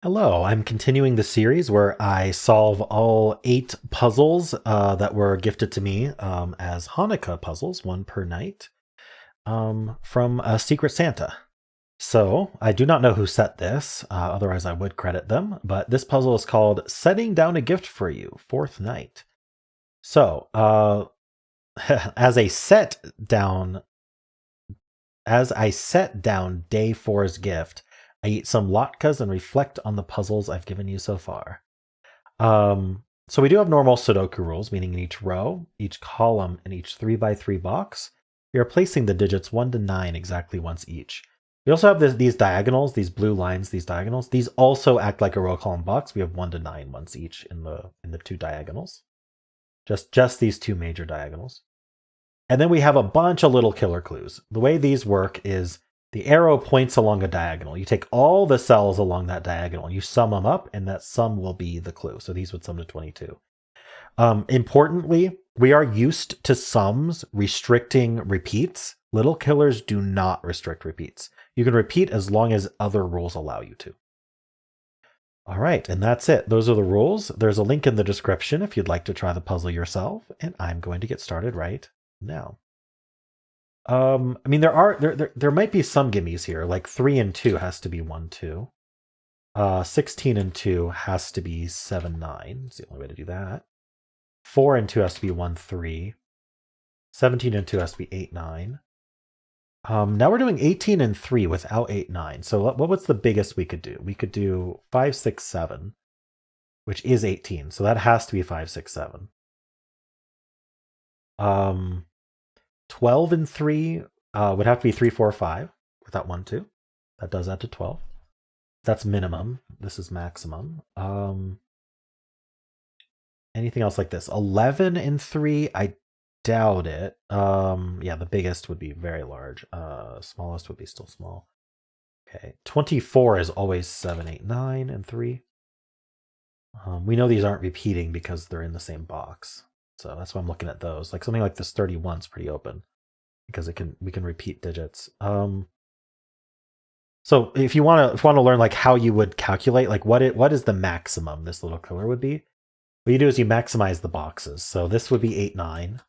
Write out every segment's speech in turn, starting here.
Hello, I'm continuing the series where I solve all 8 puzzles that were gifted to me as Hanukkah puzzles, one per night, from Secret Santa. So I do not know who set this, otherwise I would credit them, but this puzzle is called Setting Down a Gift for You, fourth night. So as a set down, as I set down day four's gift, I eat some latkes and reflect on the puzzles I've given you so far. So we do have normal Sudoku rules, meaning in each row, each column, and each 3x3 box, we are placing the digits 1 to 9 exactly once each. We also have these diagonals, these blue lines, these diagonals. These also act like a row column box. We have 1 to 9 once each in the two diagonals. Just these two major diagonals. And then we have a bunch of little killer clues. The way these work is the arrow points along a diagonal. You take all the cells along that diagonal, you sum them up, and that sum will be the clue. So these would sum to 22. Importantly, we are used to sums restricting repeats. Little killers do not restrict repeats. You can repeat as long as other rules allow you to. All right, and that's it. Those are the rules. There's a link in the description if you'd like to try the puzzle yourself, and I'm going to get started right now. I mean, there might be some gimmies here. Like 3 and 2 has to be 1, 2. 16 and 2 has to be 7, 9. It's the only way to do that. 4 and 2 has to be 1, 3. 17 and 2 has to be 8, 9. Now we're doing 18 and 3 without 8, 9. So what was the biggest we could do? We could do 5, 6, 7, which is 18. So that has to be 5, 6, 7. 12 and 3 would have to be 3, 4, 5 without 1, 2. That does add to 12. That's minimum. This is maximum. Anything else like this? 11 and 3, I doubt it. Yeah, the biggest would be very large. Smallest would be still small. Okay. 24 is always 7, 8, 9, and 3. We know these aren't repeating because they're in the same box. So that's why I'm looking at those. Like something like this 31 is pretty open because we can repeat digits. So if you want to learn like how you would calculate like what is the maximum this little killer would be, what you do is you maximize the boxes. So this would be 8, 9.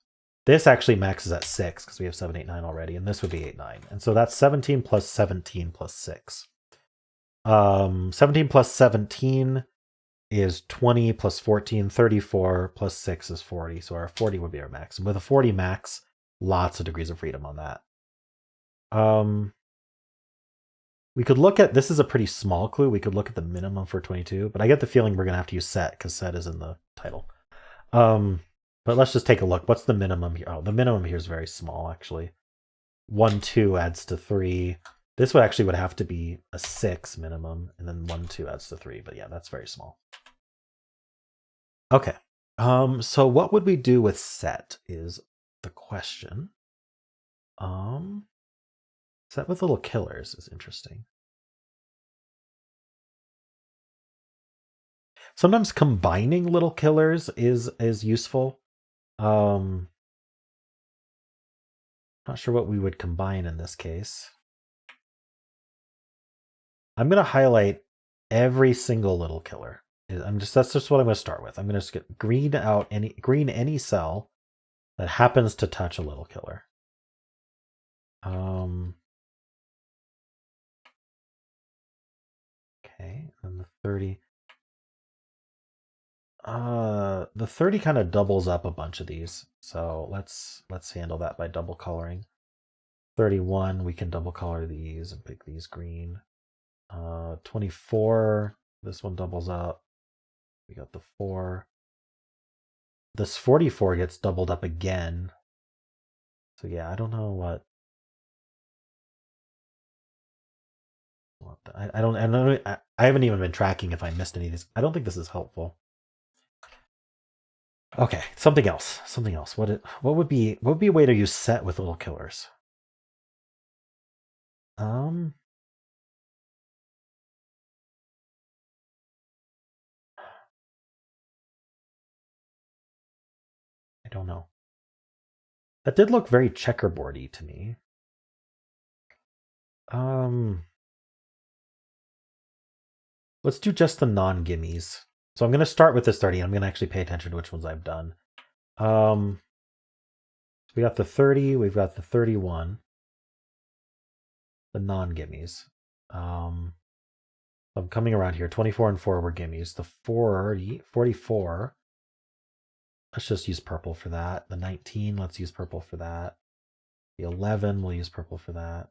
This actually maxes at 6 because we have 7, 8, 9 already, and this would be 8, 9. And so that's 17 plus 17 plus 6. 17 plus 17 is 20 plus 14, 34 plus 6 is 40. So our 40 would be our max. And with a 40 max, lots of degrees of freedom on that. We could look at, this is a pretty small clue. We could look at the minimum for 22, but I get the feeling we're going to have to use set because set is in the title. But let's just take a look. What's the minimum here? Oh, the minimum here is very small, actually. 1, 2 adds to 3. This would have to be a 6 minimum, and then 1, 2 adds to 3. But yeah, that's very small. Okay. So what would we do with set is the question. Set with little killers is interesting. Sometimes combining little killers is useful. Not sure what we would combine in this case. I'm going to highlight every single little killer. That's just what I'm going to start with. I'm going to just get green any cell that happens to touch a little killer. Okay, and the 30. The 30 kind of doubles up a bunch of these. So let's handle that by double coloring. 31, we can double color these and pick these green. 24, this one doubles up. We got the 4. This 44 gets doubled up again. So yeah, I don't know what I haven't even been tracking if I missed any of these. I don't think this is helpful. Okay, something else. What would be a way to use set with little killers? I don't know. That did look very checkerboardy to me. Let's do just the non-gimmies. So I'm going to start with this 30. I'm going to actually pay attention to which ones I've done. We got the 30. We've got the 31. The non-gimmies. I'm coming around here. 24 and 4 were gimmies. The 44. Let's just use purple for that. The 19, let's use purple for that. The 11, we'll use purple for that.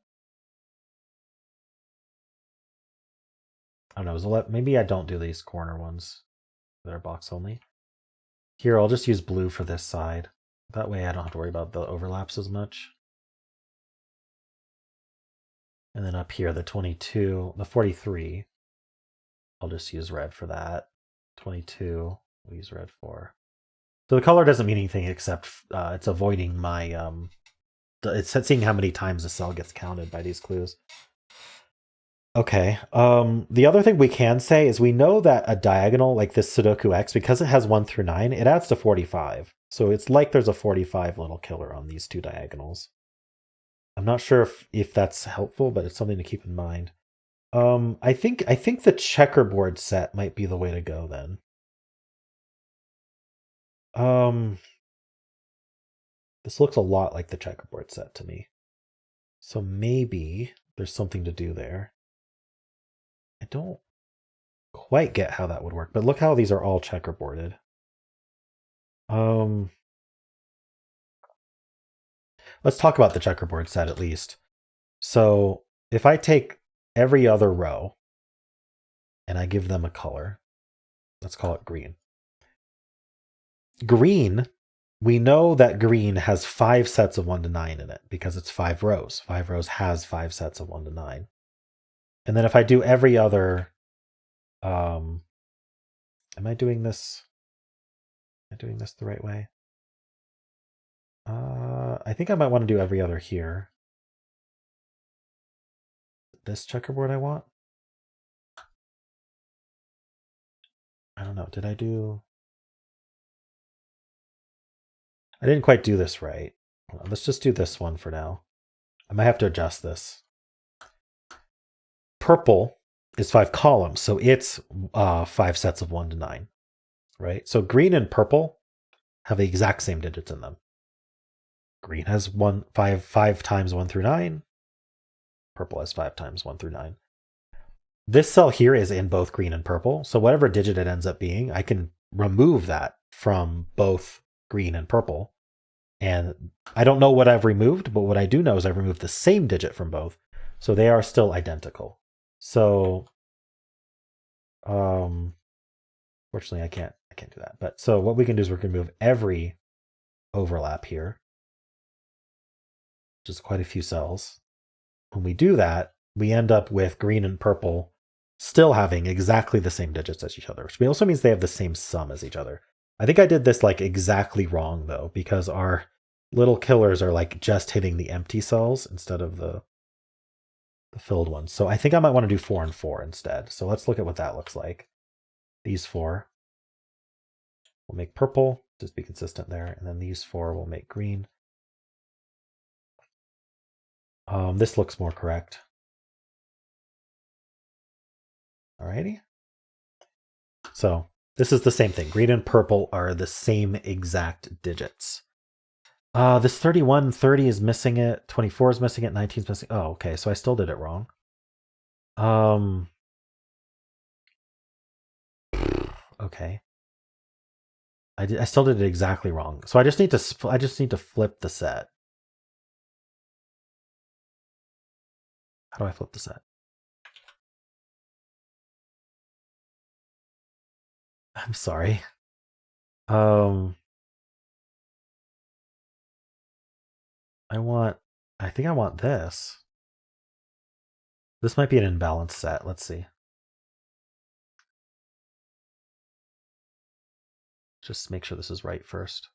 I don't know. Maybe I don't do these corner ones. They're box only. Here, I'll just use blue for this side. That way I don't have to worry about the overlaps as much. And then up here, the 22, the 43, I'll just use red for that. 22, we'll use red for. So the color doesn't mean anything except it's avoiding my, it's seeing how many times the cell gets counted by these clues. Okay. The other thing we can say is we know that a diagonal like this Sudoku X, because it has 1 through 9, it adds to 45. So it's like there's a 45 little killer on these two diagonals. I'm not sure if that's helpful, but it's something to keep in mind. I think the checkerboard set might be the way to go then. This looks a lot like the checkerboard set to me. So maybe there's something to do there. I don't quite get how that would work, but look how these are all checkerboarded. Let's talk about the checkerboard set at least. So if I take every other row and I give them a color, let's call it green. Green, we know that green has 5 sets of 1 to 9 in it because it's 5 rows. 5 rows has 5 sets of 1 to 9. And then if I do every other, am I doing this? Am I doing this the right way? I think I might want to do every other here. This checkerboard I want? I don't know. Did I do... I didn't quite do this right. Let's just do this one for now. I might have to adjust this. Purple is 5 columns, so it's 5 sets of 1 to 9, right? So green and purple have the exact same digits in them. Green has 5 times 1 through 9. Purple has 5 times 1 through 9. This cell here is in both green and purple, so whatever digit it ends up being, I can remove that from both green and purple. And I don't know what I've removed, but what I do know is I've removed the same digit from both, so they are still identical. So, fortunately, I can't do that. But so what we can do is we can remove every overlap here, which is quite a few cells. When we do that, we end up with green and purple still having exactly the same digits as each other, which also means they have the same sum as each other. I think I did this like exactly wrong though, because our little killers are like just hitting the empty cells instead of the filled ones. So I think I might want to do 4 and 4 instead. So let's look at what that looks like. These 4 will make purple, just be consistent there. And then these 4 will make green. This looks more correct. Alrighty. So this is the same thing. Green and purple are the same exact digits. This 31, 30 is missing it. 24 is missing it. 19 is missing. Oh, okay. So I still did it wrong. Okay. I still did it exactly wrong. So I just need to flip the set. How do I flip the set? I'm sorry. I think I want this. This might be an imbalanced set. Let's see. Just make sure this is right first.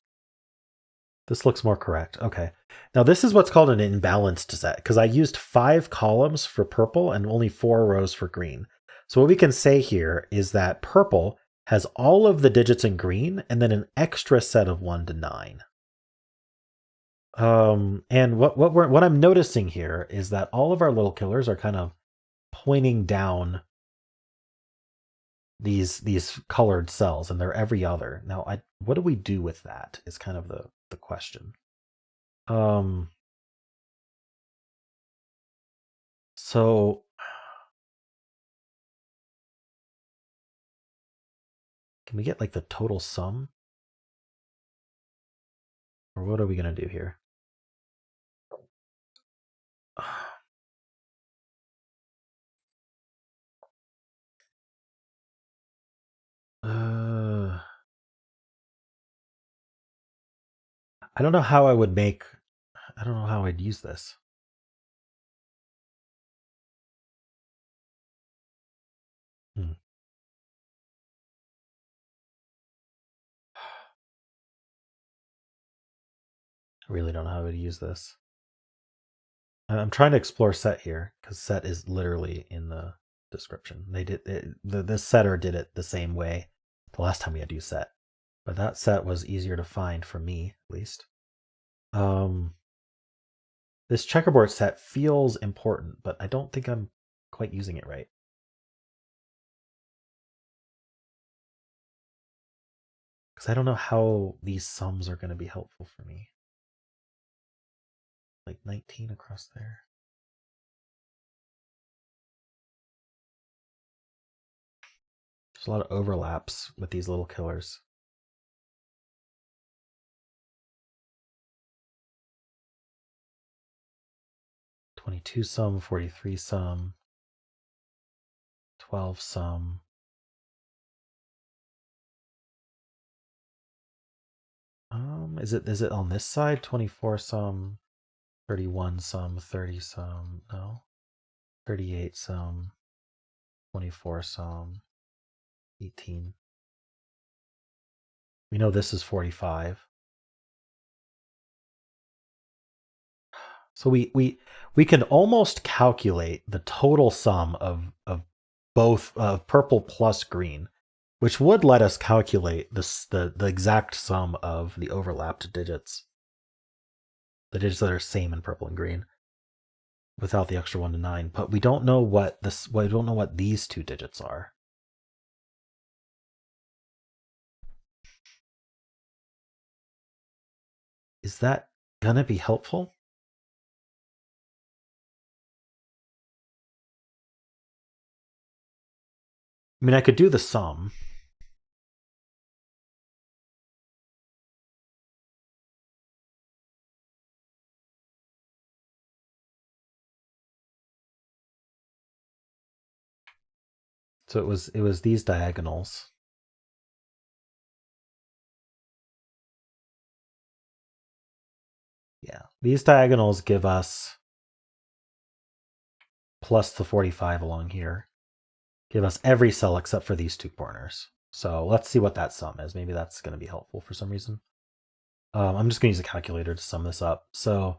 This looks more correct. Okay. Now this is what's called an imbalanced set because I used 5 columns for purple and only 4 rows for green. So what we can say here is that purple has all of the digits in green and then an extra set of 1 to 9. And what I'm noticing here is that all of our little killers are kind of pointing down these colored cells, and they're every other. Now, what do we do with that is kind of the question. So can we get like the total sum? Or what are we going to do here? I don't know how I don't know how I'd use this. I really don't know how to use this. I'm trying to explore set here because set is literally in the description. This setter did it the same way the last time we had to use set, but that set was easier to find for me at least. This checkerboard set feels important, but I don't think I'm quite using it right. Because I don't know how these sums are going to be helpful for me. Like 19 across there. There's a lot of overlaps with these little killers. 22 sum, 43 sum, 12 sum. Is it on this side? 24 sum, 31 sum, 30 sum, no. 38 sum, 24 sum, 18. We know this is 45. So we can almost calculate the total sum of both purple plus green, which would let us calculate the exact sum of the overlapped digits, the digits that are same in purple and green, without the extra 1 to 9. But we don't know what we don't know what these two digits are. Is that gonna be helpful? I mean, I could do the sum. So it was these diagonals. Yeah, these diagonals give us plus the 45 along here. Give us every cell except for these two corners. So let's see what that sum is. Maybe that's going to be helpful for some reason. I'm just going to use a calculator to sum this up. So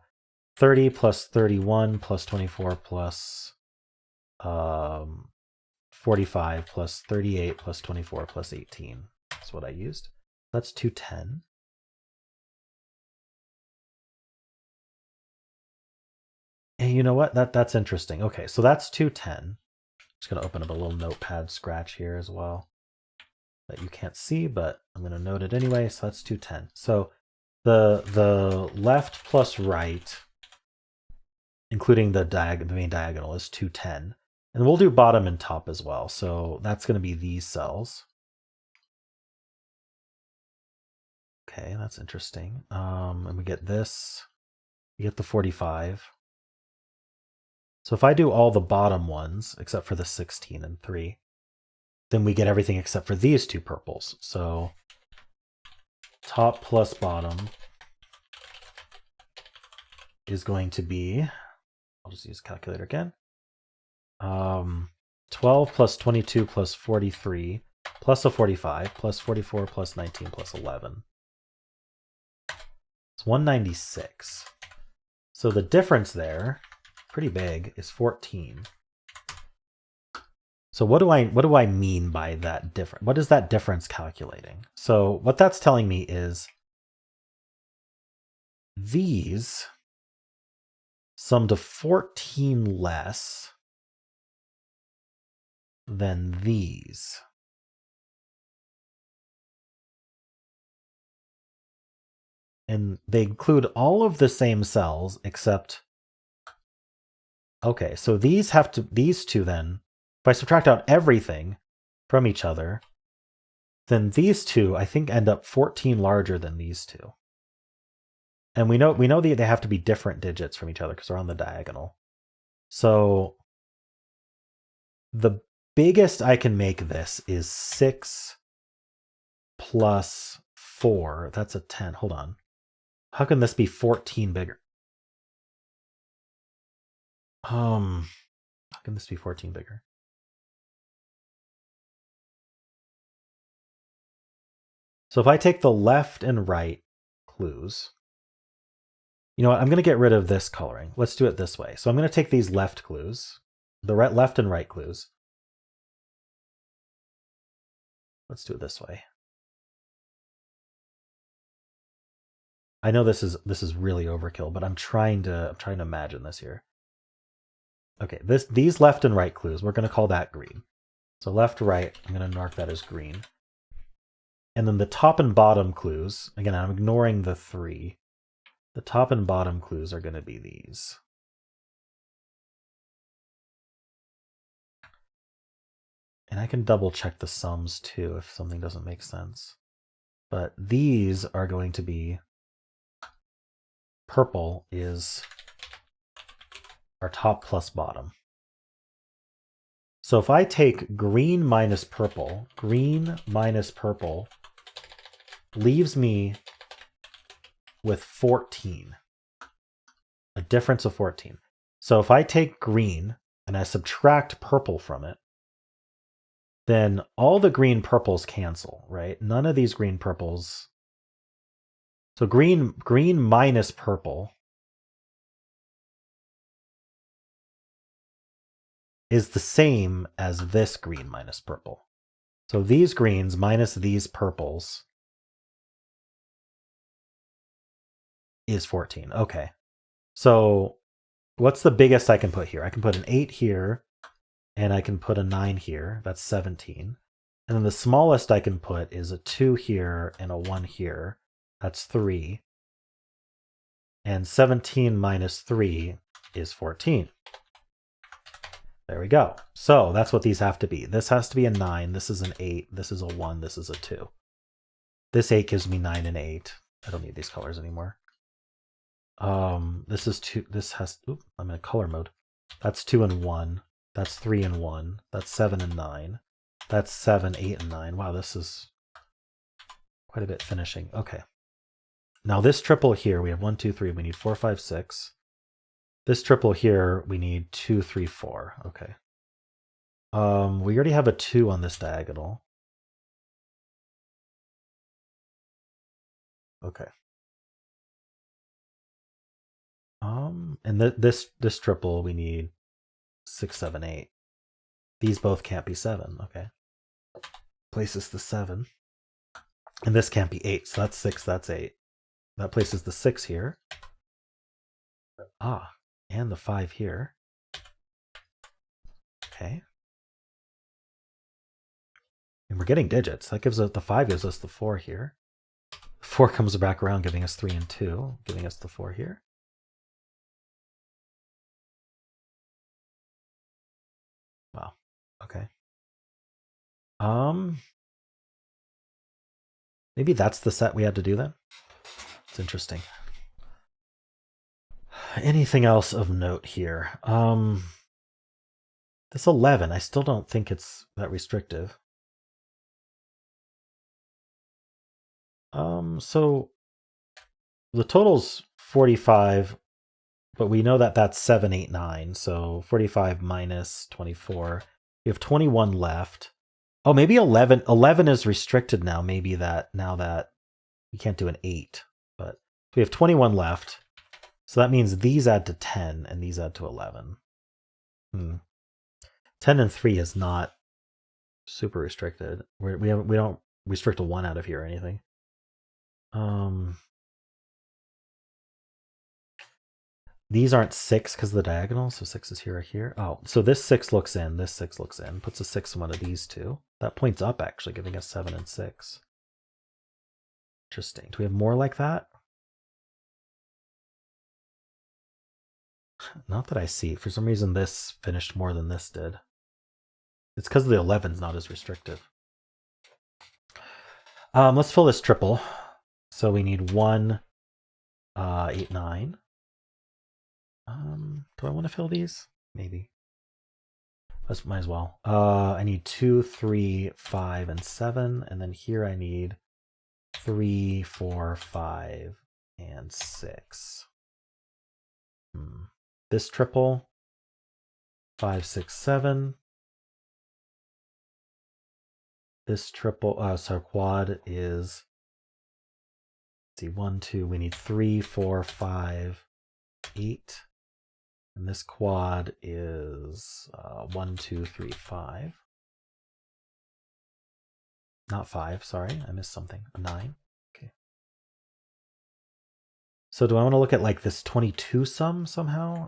30 plus 31 plus 24 plus 45 plus 38 plus 24 plus 18. That's what I used. That's 210. And you know what? That's interesting. Okay, so that's 210. Just going to open up a little notepad scratch here as well that you can't see, but I'm going to note it anyway. So that's 210. So the left plus right, including the main diagonal, is 210. And we'll do bottom and top as well. So that's going to be these cells. Okay, that's interesting. And we get this. We get the 45. So if I do all the bottom ones, except for the 16 and 3, then we get everything except for these two purples. So top plus bottom is going to be, I'll just use a calculator again. 12 plus 22 plus 43 plus a 45 plus 44 plus 19 plus 11. It's 196. So the difference there, pretty big, is 14. So what do I mean by that difference? What is that difference calculating? So what that's telling me is these sum to 14 less than these. And they include all of the same cells except... Okay, so these two then, if I subtract out everything from each other, then these two, I think, end up 14 larger than these two. And we know that they have to be different digits from each other because they're on the diagonal. So the biggest I can make this is 6 plus 4. That's a 10. Hold on. How can this be 14 bigger? How can this be 14 bigger? So if I take the left and right clues, you know what? I'm going to get rid of this coloring. Let's do it this way. So I'm going to take these left clues, the left and right clues. Let's do it this way. I know this is really overkill, but I'm trying to imagine this here. Okay, these left and right clues, we're going to call that green. So left, right, I'm going to mark that as green. And then the top and bottom clues, again, I'm ignoring the 3. The top and bottom clues are going to be these. And I can double check the sums too if something doesn't make sense. But these are going to be... Purple is our top plus bottom. So if I take green minus purple leaves me with 14. A difference of 14. So if I take green and I subtract purple from it, then all the green purples cancel, right? None of these green purples... So green minus purple is the same as this green minus purple. So these greens minus these purples is 14. Okay. So what's the biggest I can put here? I can put an 8 here, and I can put a 9 here. That's 17. And then the smallest I can put is a 2 here and a 1 here. That's 3. And 17 minus 3 is 14. There we go. So that's what these have to be. This has to be a 9. This is an 8. This is a 1. This is a 2. This 8 gives me 9 and 8. I don't need these colors anymore. This is 2. This has... Oop, I'm in color mode. That's 2 and 1. That's 3 and 1. That's 7 and 9. That's 7, 8, and 9. Wow, this is quite a bit finishing. Okay. Now this triple here, we have 1, 2, 3. We need 4, 5, 6. This triple here, we need 2, 3, 4. Okay. We already have a 2 on this diagonal. Okay. And this triple, we need 6, 7, 8. These both can't be 7. Okay. Places the 7. And this can't be 8. So that's 6, that's 8. That places the 6 here. Ah, and the 5 here. Okay. And we're getting digits. That gives us the 5 gives us the 4 here. 4 comes back around, giving us 3 and 2, giving us the 4 here. Wow. Okay. Maybe that's the set we had to do then. It's interesting. Anything else of note here? This 11, I still don't think it's that restrictive. So the total's 45, but we know that that's 7, 8, 9. So 45 minus 24. We have 21 left. Oh, maybe 11. 11 is restricted now. Maybe that now that we can't do an 8. But we have 21 left. So that means these add to 10 and these add to 11. 10 and 3 is not super restricted. We don't restrict a 1 out of here or anything. These aren't 6 because of the diagonal, so 6 is here or here. Oh, so this 6 looks in, this 6 looks in. Puts a 6 in one of these two. That points up, actually, giving us 7 and 6. Interesting. Do we have more like that? Not that I see. For some reason, this finished more than this did. It's because the 11's not as restrictive. Let's fill this triple. So we need 1, 8, 9. Do I want to fill these? Maybe. Might as well. I need 2, 3, 5, and 7. And then here I need 3, 4, 5, and 6. This triple, 5, 6, 7. This triple, so quad is, let's see, 1, 2, we need 3, 4, 5, 8. And this quad is 1, 2, 3, 5. Not 5, sorry, I missed something. A 9. Okay. So do I want to look at like this 22 sum somehow?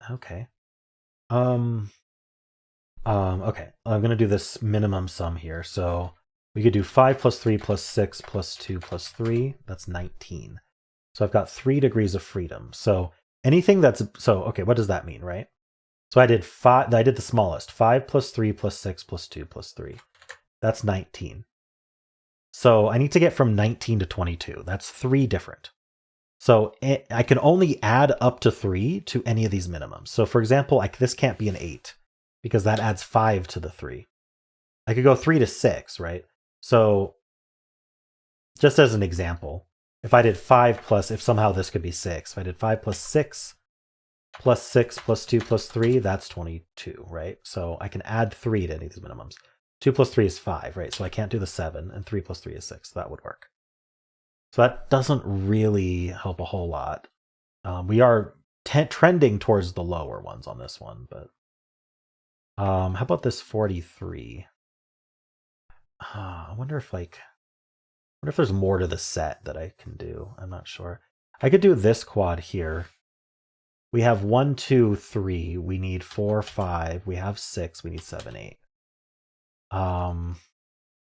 Okay. Okay, I'm going to do this minimum sum here. So we could do 5 plus 3 plus 6 plus 2 plus 3. That's 19. So I've got 3 degrees of freedom. So anything that's, so, okay, what does that mean, right? So I did the smallest, 5 plus 3 plus 6 plus 2 plus 3. That's 19. So I need to get from 19 to 22. That's 3 different. So I can only add up to 3 to any of these minimums. So for example, like this can't be an 8 because that adds 5 to the 3. I could go 3 to 6, right? So just as an example, if I did 5 plus, if somehow this could be 6, if I did 5 plus 6 plus 6 plus 2 plus 3, that's 22, right? So I can add 3 to any of these minimums. 2 plus 3 is 5, right? So I can't do the 7, and 3 plus 3 is 6. So that would work. So that doesn't really help a whole lot. We are trending towards the lower ones on this one, but how about this 43? I wonder if there's more to the set that I can do. I'm not sure. I could do this quad here. We have 1, 2, 3. We need 4, 5. We have 6. We need 7, 8.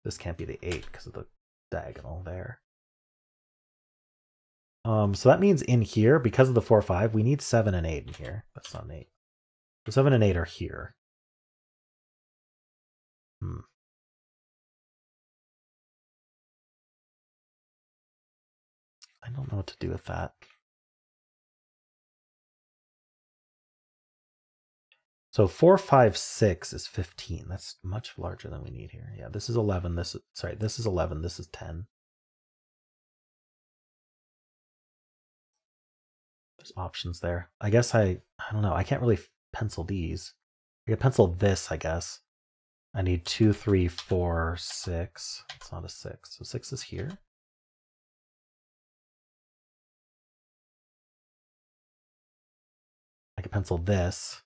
This can't be the 8 because of the diagonal there. So that means in here, because of the 4, 5, we need 7 and 8 in here. That's not an 8. So 7 and 8 are here. I don't know what to do with that. So 4, 5, 6 is 15. That's much larger than we need here. Yeah, this is 11. This is 11. This is 10. There's options there. I guess I don't know. I can't really pencil these. I can pencil this, I guess. I need 2, 3, 4, 6. It's not a 6. So 6 is here. I can pencil this.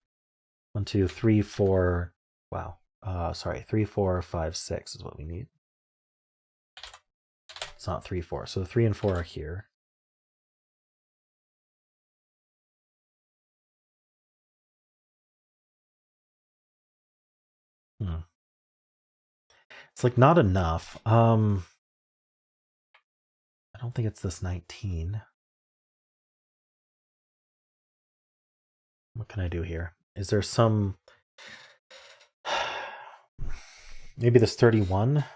1, 2, 3, 4. Wow. 3, 4, 5, 6 is what we need. It's not 3, 4. So the 3 and 4 are here. It's like not enough. I don't think it's this 19. What can I do here? Is there some... Maybe this 31? Let's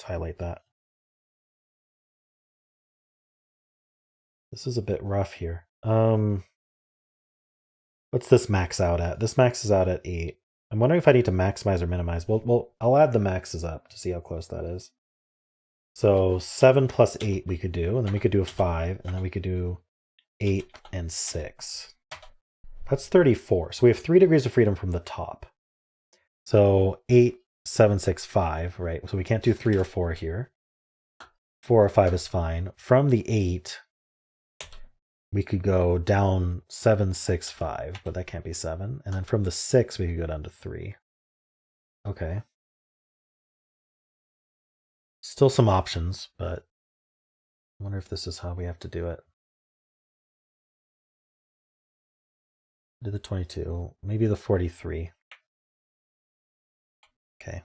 highlight that. This is a bit rough here. What's this max out at? This maxes out at 8. I'm wondering if I need to maximize or minimize. Well, I'll add the maxes up to see how close that is. So 7 plus 8 we could do, and then we could do a 5, and then we could do 8 and 6. That's 34. So we have 3 degrees of freedom from the top. So 8, 7, 6, 5, right? So we can't do 3 or 4 here. 4 or 5 is fine. From the 8, we could go down 7, 6, 5, but that can't be 7. And then from the 6, we could go down to 3. Okay. Still some options, but I wonder if this is how we have to do it. Do the 22, maybe the 43. Okay.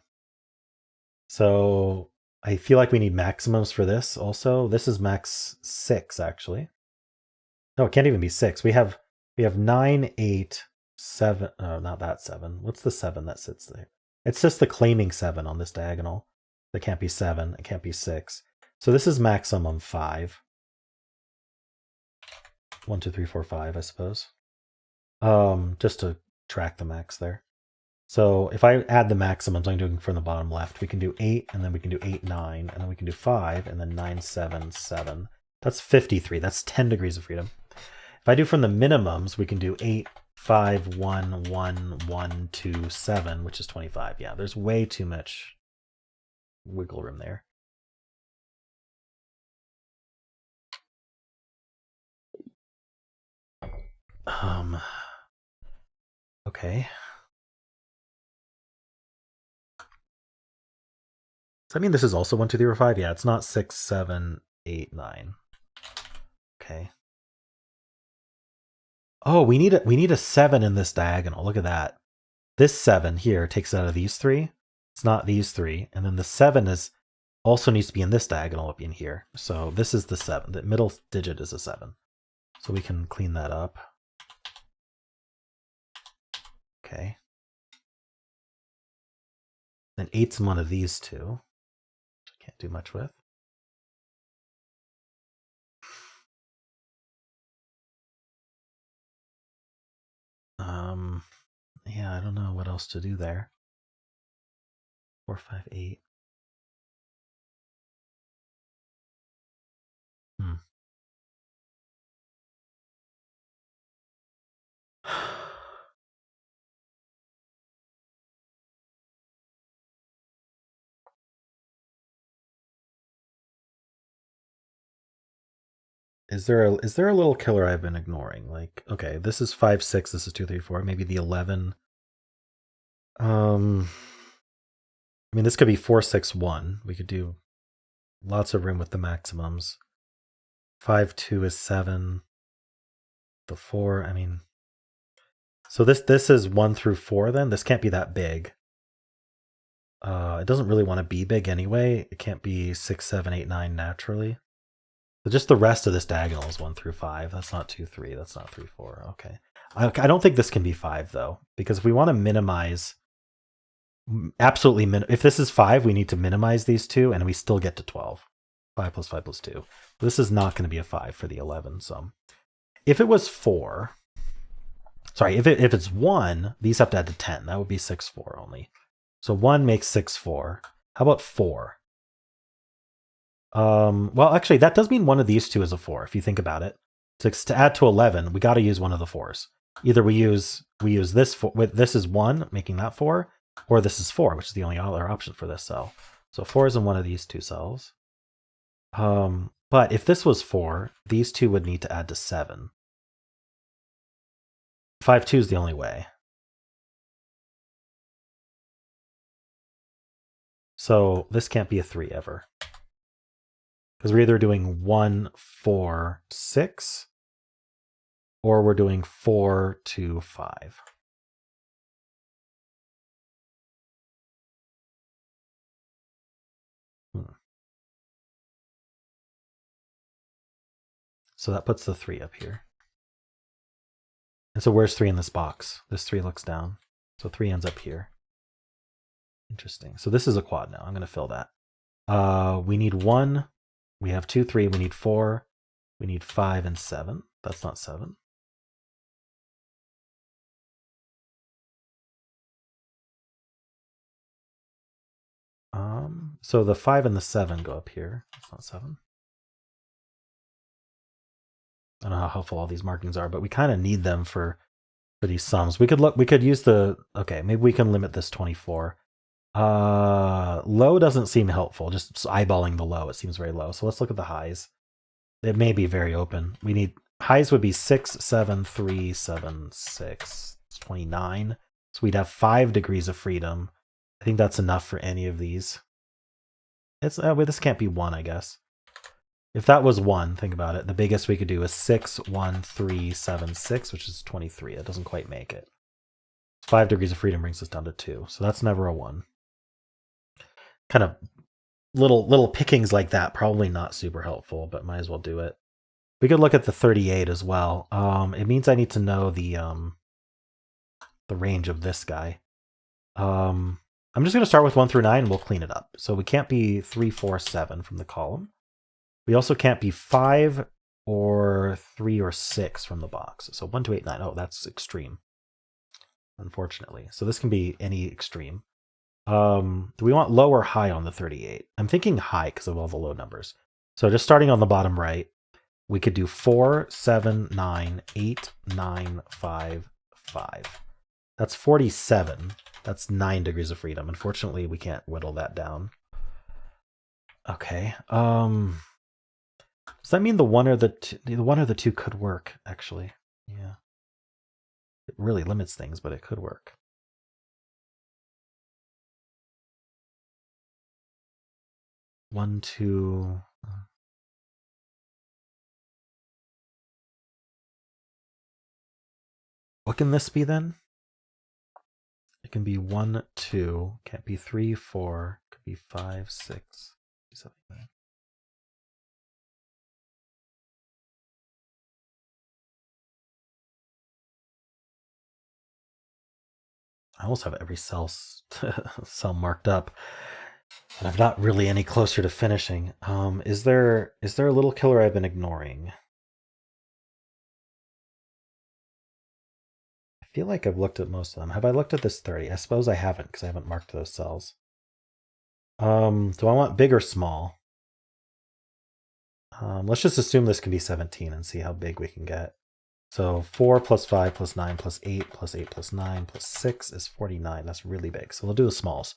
So I feel like we need maximums for this also. This is max 6, actually. No, it can't even be 6. We have 9, 8, 7. Oh, not that 7. What's the 7 that sits there? It's just the claiming 7 on this diagonal. That can't be 7. It can't be 6. So this is maximum 5. 1, 2, 3, 4, 5, I suppose. Just to track the max there. So if I add the maximums, I'm doing from the bottom left. We can do 8, and then we can do 8, 9, and then we can do 5, and then 9, 7, 7. That's 53. That's 10 degrees of freedom. If I do from the minimums, we can do 8, 5, 1, 1, 1, 2, 7, which is 25. Yeah, there's way too much wiggle room there. Okay. Does that mean this is also 1, 2, 3, or 5? Yeah, it's not 6, 7, 8, 9. Okay. Oh, we need a 7 in this diagonal. Look at that. This 7 here takes out of these 3. It's not these 3. And then the 7 is also needs to be in this diagonal up in here. So this is the 7. The middle digit is a 7. So we can clean that up. Okay. Then 8's in one of these two, which I can't do much with. Yeah, I don't know what else to do there. 4, 5, 8. Is there a little killer I've been ignoring? Like, okay, this is 5, 6, this is 2, 3, 4, maybe the 11. I mean, this could be 4, 6, 1. We could do lots of room with the maximums. 5, 2 is 7. The 4, I mean. So this is 1 through 4 then? This can't be that big. It doesn't really want to be big anyway. It can't be 6, 7, 8, 9 naturally. So just the rest of this diagonal is 1 through 5. That's not 2, 3. That's not 3, 4. Okay. I don't think this can be 5 though, because if we want to minimize, if this is 5, we need to minimize these two, and we still get to 12. 5 plus 5 plus 2. This is not going to be a 5 for the 11 sum. If it was 4, sorry, if it's 1, these have to add to 10. That would be 6, 4 only. So 1 makes 6, 4. How about 4? Well, actually, that does mean one of these two is a 4, if you think about it. To add to 11, we got to use one of the 4s. Either we use this, this is 1, making that 4, or this is 4, which is the only other option for this cell. So 4 is in one of these two cells. But if this was 4, these two would need to add to 7. 5, 2 is the only way. So this can't be a 3 ever. Because we're either doing 1, 4, 6, or we're doing 4, 2, 5. So that puts the 3 up here. And so where's 3 in this box? This 3 looks down. So 3 ends up here. Interesting. So this is a quad now. I'm going to fill that. We need 1. We have 2, 3. We need 4. We need 5 and 7. That's not 7. So the 5 and the 7 go up here. That's not 7. I don't know how helpful all these markings are, but we kind of need them for these sums. We could use the, okay, maybe we can limit this 24. Low doesn't seem helpful. Just eyeballing the low, it seems very low. So let's look at the highs. It may be very open. We need, highs would be 6, 7, 3, 7, 6. It's 29. So we'd have 5 degrees of freedom. I think that's enough for any of these. It's well, this can't be 1, I guess. If that was 1, think about it. The biggest we could do is 6, 1, 3, 7, 6, which is 23. It doesn't quite make it. 5 degrees of freedom brings us down to 2. So that's never a 1. Kind of little pickings like that, probably not super helpful, but might as well do it. We could look at the 38 as well. It means I need to know the range of this guy. I'm just going to start with 1 through 9 and we'll clean it up. So we can't be 3, 4, 7 from the column. We also can't be 5 or 3 or 6 from the box. So 1, 2, 8, 9. Oh, that's extreme, unfortunately. So this can be any extreme. Do we want low or high on the 38? I'm thinking high because of all the low numbers. So just starting on the bottom right, we could do 4, 7, 9, 8, 9, 5, 5. That's 47. That's 9 degrees of freedom. Unfortunately, we can't whittle that down. Okay. Does that mean the one or the two could work, actually? Yeah. It really limits things, but it could work. One, two. What can this be then? It can be 1, 2. Can't be 3, 4. Could be 5, 6, 7, 9. I almost have every cell marked up, and I'm not really any closer to finishing. Is there a little killer I've been ignoring? I feel like I've looked at most of them. Have I looked at this 30? I suppose I haven't because I haven't marked those cells. Do I want big or small? Let's just assume this can be 17 and see how big we can get. So 4 plus 5 plus 9 plus 8 plus 8 plus 9 plus 6 is 49. That's really big. So we'll do the smalls.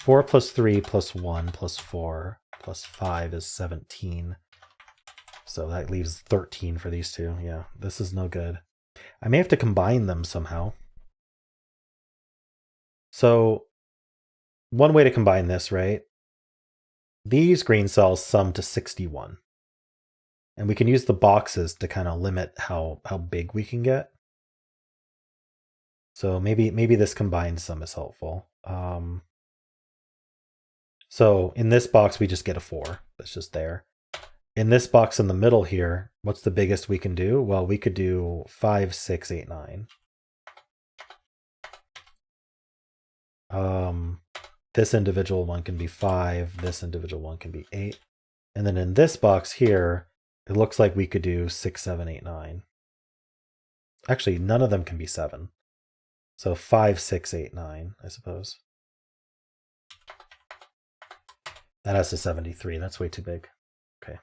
4 plus 3 plus 1 plus 4 plus 5 is 17. So that leaves 13 for these two. Yeah, this is no good. I may have to combine them somehow. So one way to combine this, right? These green cells sum to 61. And we can use the boxes to kind of limit how big we can get. So maybe this combined sum is helpful. So in this box, we just get a 4. That's just there. In this box in the middle here, what's the biggest we can do? Well, we could do 5, 6, 8, 9. This individual one can be 5. This individual one can be 8. And then in this box here, it looks like we could do 6, 7, 8, 9. Actually, none of them can be 7. So 5, 6, 8, 9, I suppose. That has to 73. That's way too big. Okay.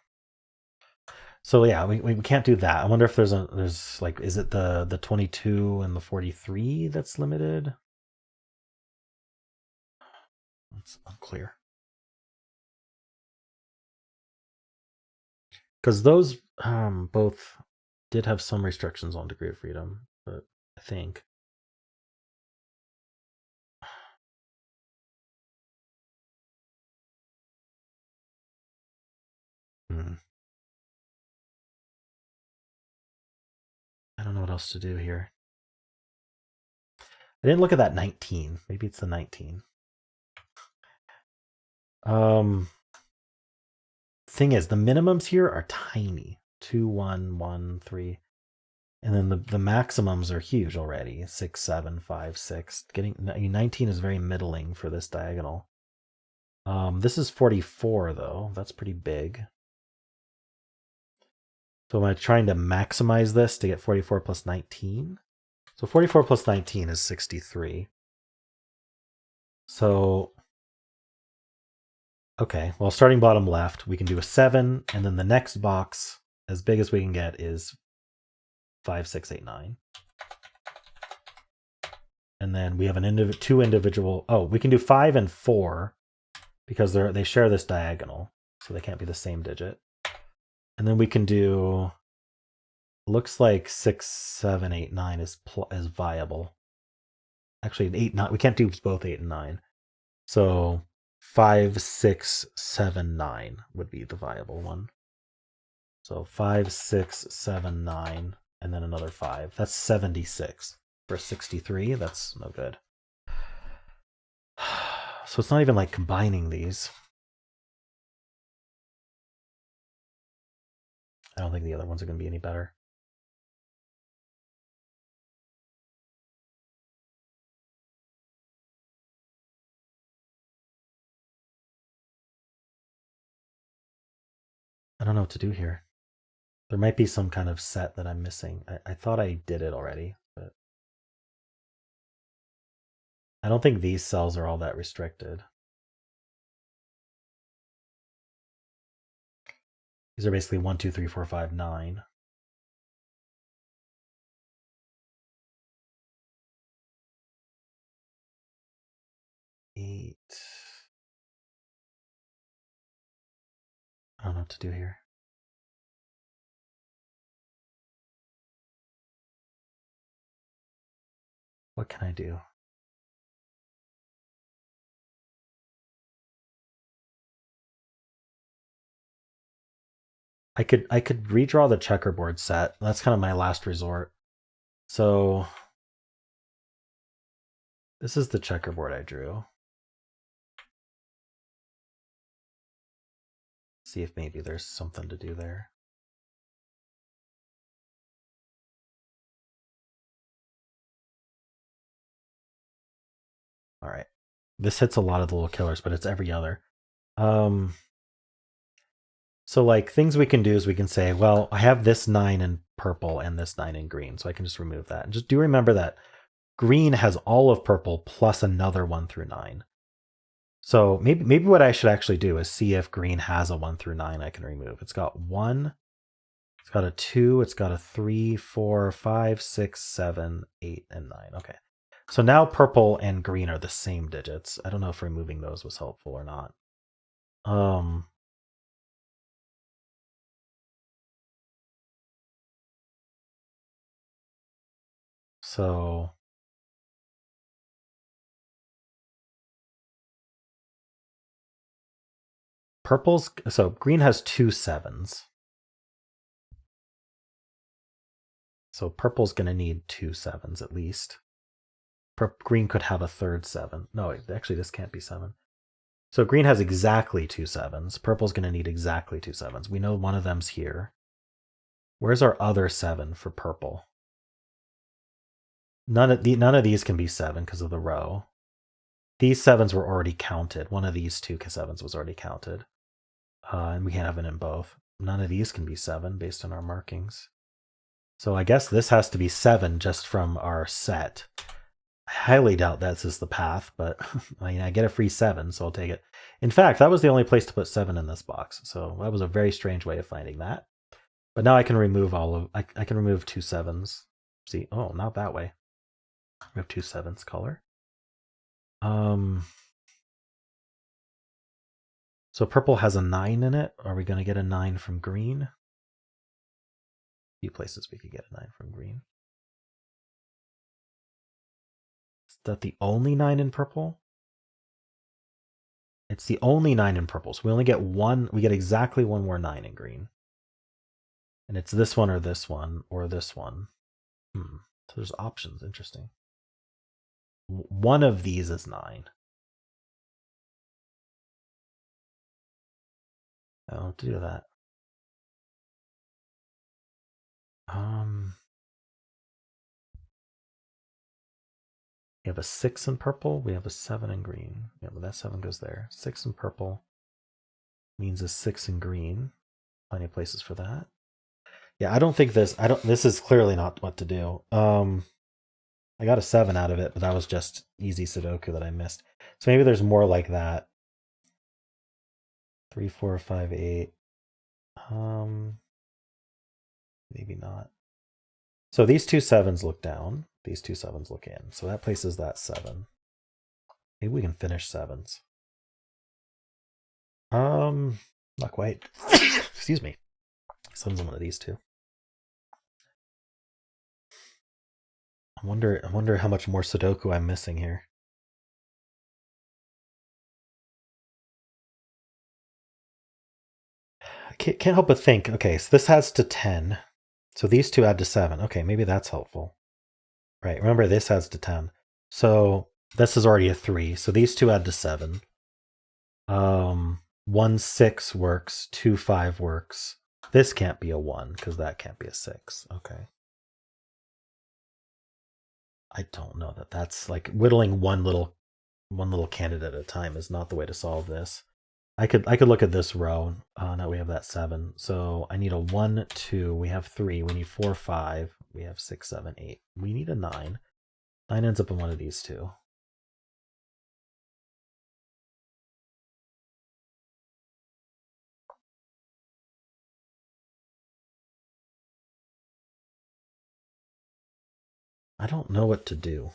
So yeah, we can't do that. I wonder if there's like, is it the 22 and the 43 that's limited? It's unclear. Because those both did have some restrictions on degree of freedom, but I think. I don't know what else to do here. I didn't look at that 19. Maybe it's the 19. Thing is, the minimums here are tiny. 2, 1, 1, 3. And then the maximums are huge already. 6, 7, 5, 6. Getting 19 is very middling for this diagonal. This is 44 though. That's pretty big. So am I trying to maximize this to get 44 plus 19? So 44 plus 19 is 63. So, okay, well, starting bottom left, we can do a 7, and then the next box, as big as we can get, is 5, 6, 8, 9. And then we have two individual. Oh, we can do 5 and 4 because they share this diagonal, so they can't be the same digit. And then we can do. Looks like 6, 7, 8, 9 is viable. Actually, 8, 9. We can't do both 8 and 9. So 5, 6, 7, 9 would be the viable one. So 5, 6, 7, 9, and then another 5. That's 76. For 63, that's no good. So it's not even like combining these. I don't think the other ones are going to be any better. I don't know what to do here. There might be some kind of set that I'm missing. I thought I did it already, but I don't think these cells are all that restricted. These are basically 1, 2, 3, 4, 5, 9. Eight. I don't know what to do here. What can I do? I could redraw the checkerboard set. That's kind of my last resort. So this is the checkerboard I drew. See if maybe there's something to do there. All right. This hits a lot of the little killers, but it's every other. So like things we can do is we can say, well, I have this 9 in purple and this 9 in green, so I can just remove that. And just do remember that green has all of purple plus another 1 through 9. So maybe what I should actually do is see if green has a 1 through 9 I can remove. It's got 1, it's got a 2, it's got a 3, 4, 5, 6, 7, 8, and 9. Okay. So now purple and green are the same digits. I don't know if removing those was helpful or not. So so green has 2 7s. So purple's going to need 2 7s at least. Green could have a third 7. No, actually this can't be 7. So green has exactly 2 7s. Purple's going to need exactly 2 7s. We know one of them's here. Where's our other 7 for purple? None of these can be 7 because of the row. These 7s were already counted. One of these 2 7s was already counted. And we can't have it in both. None of these can be 7 based on our markings. So I guess this has to be 7 just from our set. I highly doubt this is the path, but I get a free 7, so I'll take it. In fact, that was the only place to put 7 in this box, so that was a very strange way of finding that. But now I can remove I can remove 2 7s. See, oh, not that way. We have 2 7s color. So purple has a 9 in it. Are we going to get a 9 from green? A few places we could get a 9 from green. Is that the only 9 in purple? It's the only 9 in purple. So we only get one. We get exactly one more 9 in green. And it's this one or this one or this one. So there's options. Interesting. One of these is 9. I don't know what to do with that. We have a 6 in purple. We have a 7 in green. Yeah, but that 7 goes there. 6 in purple means a 6 in green. Plenty of places for that. Yeah, I don't think this. This is clearly not what to do. I got a 7 out of it, but that was just easy Sudoku that I missed. So maybe there's more like that. 3, 4, 5, 8. Maybe not. So these 2 7s look down. These 2 7s look in. So that places that 7. Maybe we can finish 7s. Not quite. Excuse me. 7's on one of these 2. I wonder how much more Sudoku I'm missing here. I can't help but think. Okay, so this adds to 10. So these 2 add to 7. Okay, maybe that's helpful. Right, remember this adds to 10. So this is already a 3. So these 2 add to 7. 1 6 works. 2 5 works. This can't be a 1 because that can't be a 6. Okay. I don't know that that's like whittling one little candidate at a time is not the way to solve this. I could look at this row. Now we have that 7. So I need a 1, 2. We have 3. We need 4, 5. We have 6, 7, 8. We need a 9. 9 ends up in one of these two. I don't know what to do.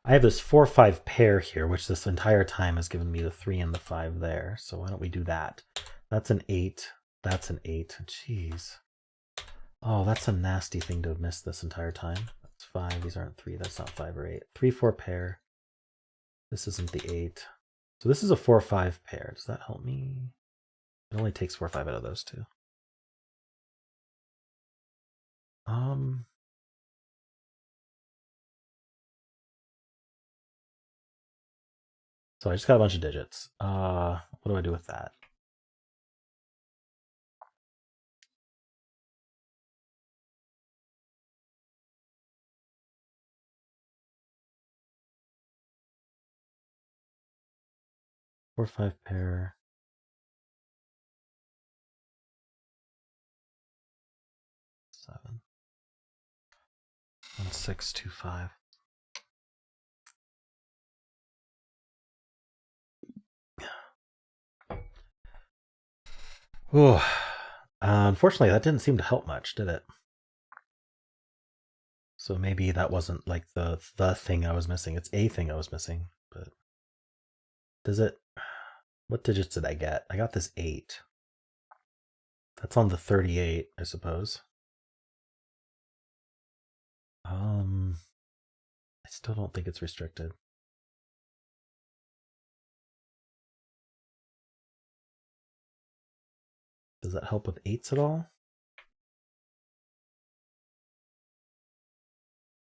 I have this 4, 5 pair here, which this entire time has given me the 3 and the 5 there. So why don't we do that? That's an 8. That's an 8. Jeez. Oh, that's a nasty thing to have missed this entire time. That's 5. These aren't 3. That's not 5 or 8. 3, 4 pair. This isn't the 8. So this is a 4, 5 pair. Does that help me? It only takes 4, 5 out of those two. So I just got a bunch of digits. What do I do with that? Four, 5 pair. 7. 1, 6, 2, 5. Ooh. Unfortunately, that didn't seem to help much, did it? So maybe that wasn't like the thing I was missing. It's a thing I was missing, but does it? What digits did I get? I got this 8. That's on the 38, I suppose. I still don't think it's restricted. Does that help with 8s at all?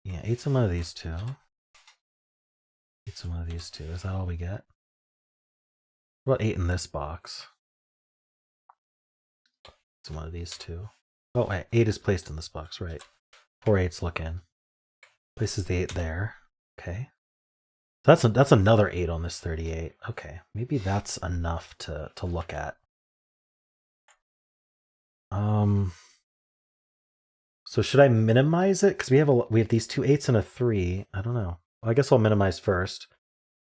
Yeah, 8's in one of these two. 8's in one of these two. Is that all we get? What about 8 in this box? It's in one of these two. Oh, wait, 8 is placed in this box, right? 4 8s look in. Places the 8 there. Okay. That's another 8 on this 38. Okay, maybe that's enough to look at. So should I minimize it? Because we have these two 8s and a 3. I don't know. Well, I guess I'll minimize first.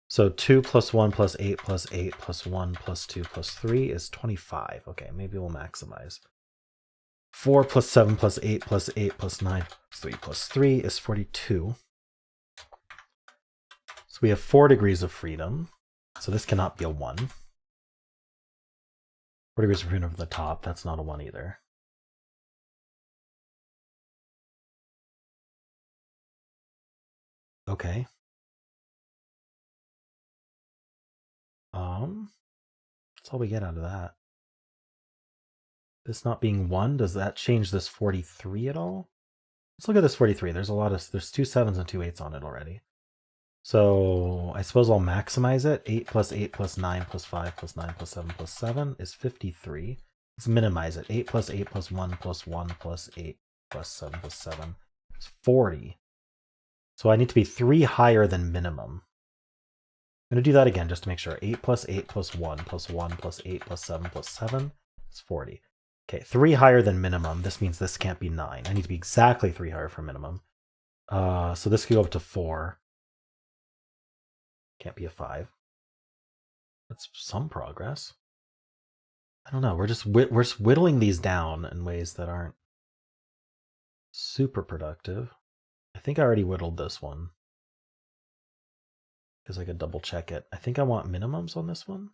So 2 plus 1 plus 8 plus 8 plus 1 plus 2 plus 3 is 25. Okay, maybe we'll maximize. 4 plus 7 plus 8 plus 8 plus 9 plus 3 plus 3 is 42. So we have 4 degrees of freedom. So this cannot be a 1. 4 degrees of freedom from the top. That's not a 1 either. Okay. That's all we get out of that. This not being 1, does that change this 43 at all? Let's look at this 43. There's there's 2 7s and 2 8s on it already. So I suppose I'll maximize it. 8 plus 8 plus 9 plus 5 plus 9 plus 7 plus 7 is 53. Let's minimize it. 8 plus 8 plus 1 plus 1 plus 8 plus 7 plus 7 is 40. So I need to be 3 higher than minimum. I'm going to do that again just to make sure. 8 plus 8 plus 1 plus 1 plus 8 plus 7 plus 7 is 40. Okay, 3 higher than minimum. This means this can't be 9. I need to be exactly 3 higher from minimum. So this could go up to 4. Can't be a 5. That's some progress. I don't know. We're just whittling these down in ways that aren't super productive. I think I already whittled this one because I could double check it. I think I want minimums on this one.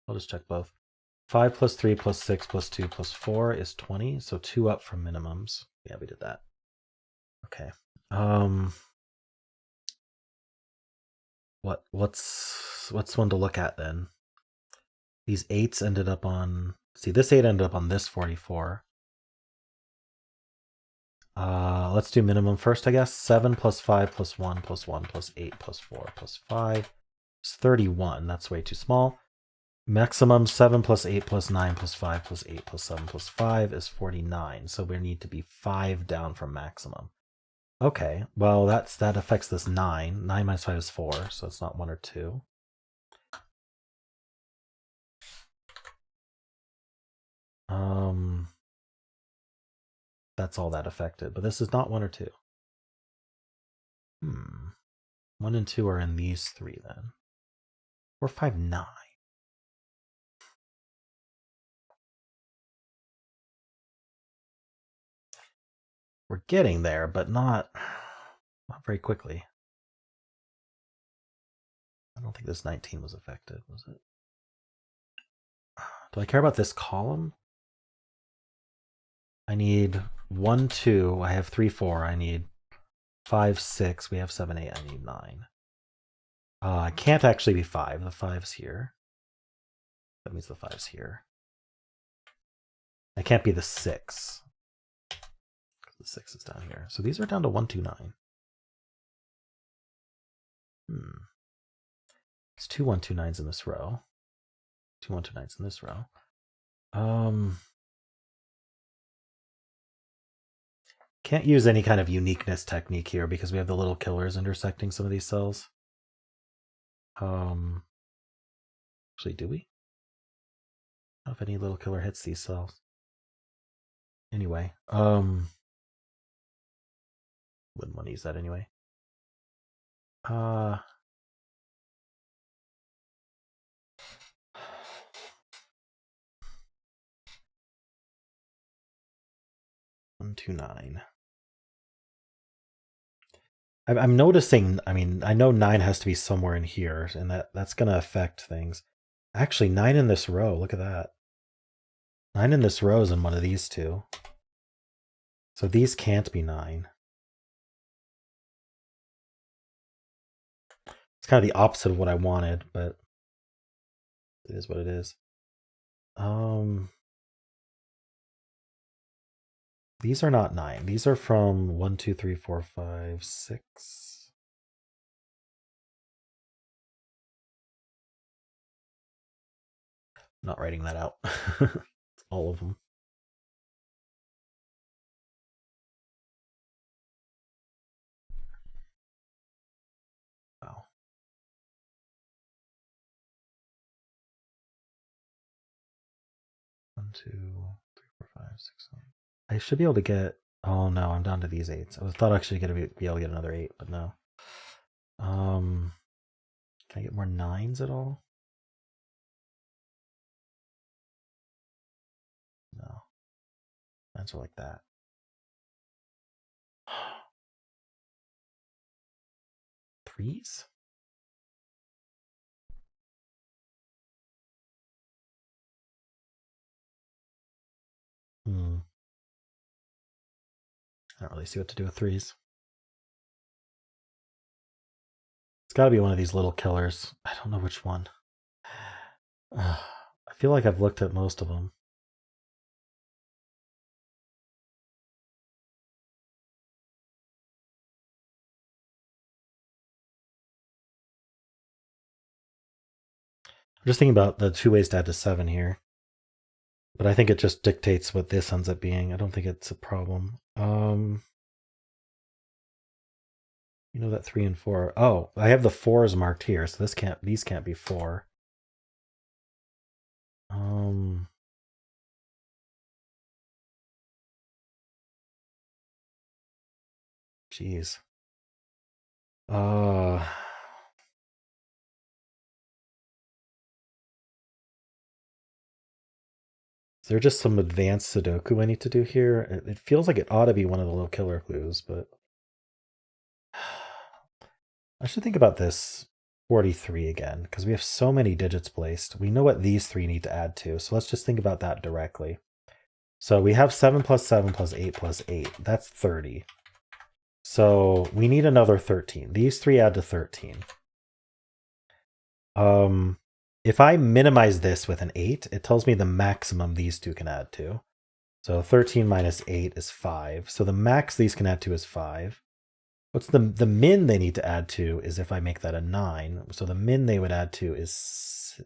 I'll just check both. 5 plus 3 plus 6 plus 2 plus 4 is 20. So 2 up from minimums. Yeah, we did that. Okay. What's one to look at then? These 8s ended up on, see, this 8 ended up on this 44. Let's do minimum first, I guess. 7 plus 5 plus 1 plus 1 plus 8 plus 4 plus 5 is 31. That's way too small. Maximum 7 plus 8 plus 9 plus 5 plus 8 plus 7 plus 5 is 49. So we need to be 5 down from maximum. Okay, well that affects this 9. 9 minus 5 is 4, so it's not 1 or 2. That's all that affected, but this is not 1 or 2. 1 and 2 are in these 3 then. 4, 5, 9. We're getting there, but not very quickly. I don't think this 19 was affected, was it? Do I care about this column? I need 1, 2. I have 3, 4. I need 5, 6. We have 7, 8. I need 9. I can't actually be 5. The 5's here. That means the 5's here. I can't be the 6. The 6 is down here. So these are down to 1, 2, 9. There's 2 1, 2, 9s in this row. 2 1, 2, 9s in this row. Can't use any kind of uniqueness technique here because we have the little killers intersecting some of these cells. Actually, do we? I don't know if any little killer hits these cells. Anyway, wouldn't want to use that anyway. 1, 2, 9. I'm noticing, I mean, I know 9 has to be somewhere in here, and that's going to affect things. Actually, 9 in this row, look at that. 9 in this row is in one of these two. So these can't be 9. It's kind of the opposite of what I wanted, but it is what it is. These are not 9. These are from 1, 2, 3, 4, 5, 6. I'm not writing that out. All of them. Wow. One, 2, 3, 4, 5, 6, 7. I should be able to get. Oh no, I'm down to these 8s. I thought I actually gonna be able to get another 8, but no. Can I get more 9s at all? No. 9s are like that. Threes? I don't really see what to do with 3s. It's got to be one of these little killers. I don't know which one. I feel like I've looked at most of them. I'm just thinking about the 2 ways to add to 7 here. But I think it just dictates what this ends up being. I don't think it's a problem. You know that 3 and 4. Oh, I have the 4s marked here, so these can't be 4. Jeez. Is there just some advanced Sudoku I need to do here? It feels like it ought to be one of the little killer clues, but I should think about this 43 again, because we have so many digits placed. We know what these 3 need to add to, so let's just think about that directly. So we have 7 plus 7 plus 8 plus 8. That's 30. So we need another 13. These 3 add to 13. If I minimize this with an 8, it tells me the maximum these 2 can add to. So 13 minus 8 is 5. So the max these can add to is 5. What's the min they need to add to is if I make that a 9. So the min they would add to is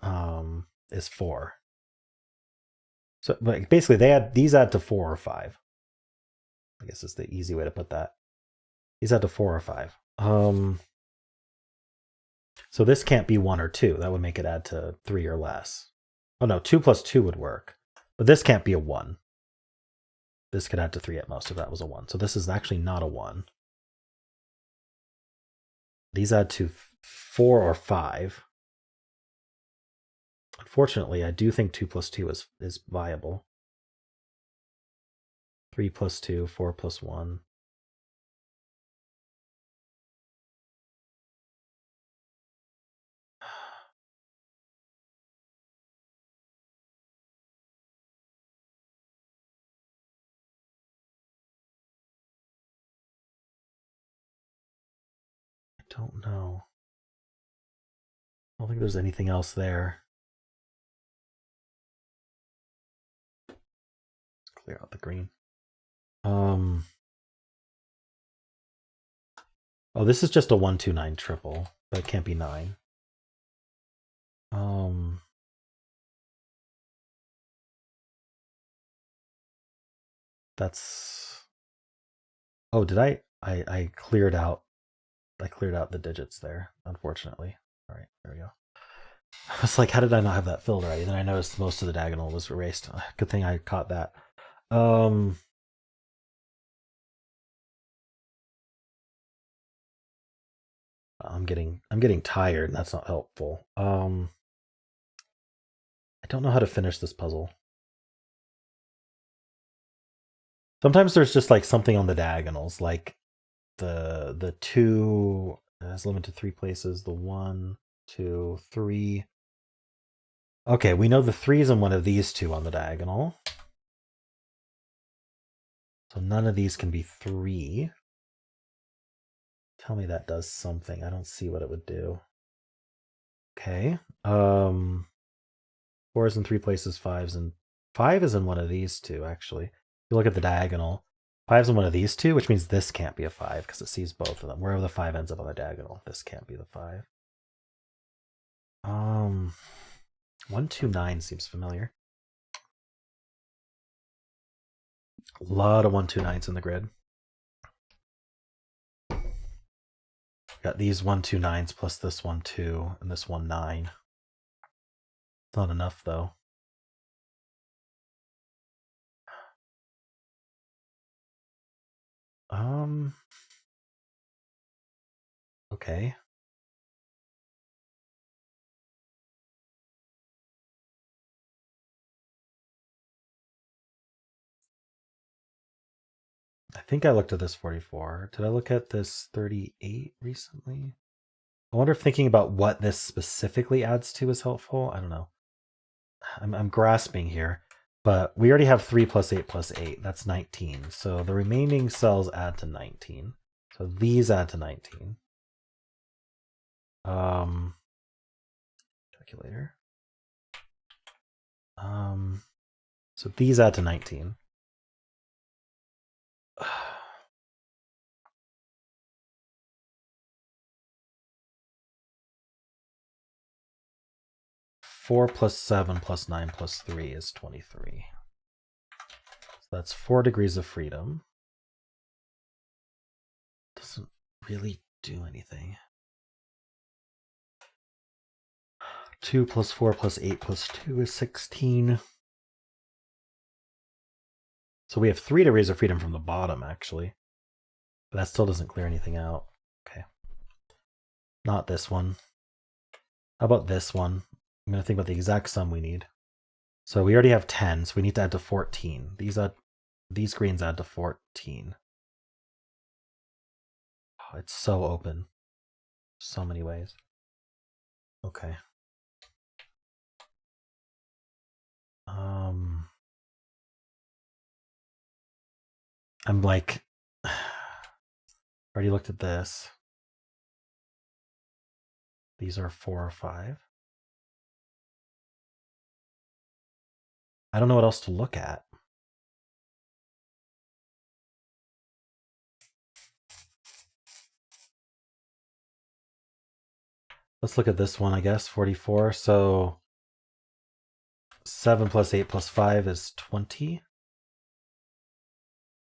is 4. So but basically these add to 4 or 5. I guess is the easy way to put that. These add to 4 or 5. So this can't be 1 or 2. That would make it add to 3 or less. Oh no, 2 plus 2 would work. But this can't be a 1. This could add to 3 at most if that was a 1. So this is actually not a 1. These add to 4 or 5. Unfortunately, I do think 2 plus 2 is viable. 3 plus 2, 4 plus 1. I don't know. I don't think there's anything else there. Let's clear out the green. Oh, this is just a 129 triple, but it can't be 9. That's. Oh, did I cleared out. I cleared out the digits there, unfortunately. All right, there we go. I was like, how did I not have that filled already? Then I noticed most of the diagonal was erased. Good thing I caught that. I'm getting tired, and that's not helpful. I don't know how to finish this puzzle. Sometimes there's just like something on the diagonals, like the 2 is limited to 3 places. The 1, 2, 3. Okay, we know the 3 is in one of these 2 on the diagonal. So none of these can be 3. Tell me that does something. I don't see what it would do. Okay. 4 is in 3 places, 5 is in one of these 2, actually. If you look at the diagonal, 5 is in one of these 2, which means this can't be a 5 because it sees both of them. Wherever the 5 ends up on the diagonal, this can't be the 5. 129 seems familiar. A lot of 129s in the grid. Got these 129s plus this 1 2 and this 1 9. It's not enough though. Okay. I think I looked at this 44. Did I look at this 38 recently? I wonder if thinking about what this specifically adds to is helpful. I don't know. I'm grasping here, but we already have 3 plus 8 plus 8. That's 19. So the remaining cells add to 19. So these add to 19. Calculator. So these add to 19. 4 plus 7 plus 9 plus 3 is 23. So that's 4 degrees of freedom. Doesn't really do anything. 2 plus 4 plus 8 plus 2 is 16. So we have 3 degrees of freedom from the bottom, actually. But that still doesn't clear anything out. Okay. Not this one. How about this one? I'm going to think about the exact sum we need. So we already have 10, so we need to add to 14. These greens add to 14. Oh, it's so open. So many ways. Okay. I'm like, already looked at this. These are 4 or 5. I don't know what else to look at. Let's look at this one, I guess, 44. So 7 plus 8 plus 5 is 20.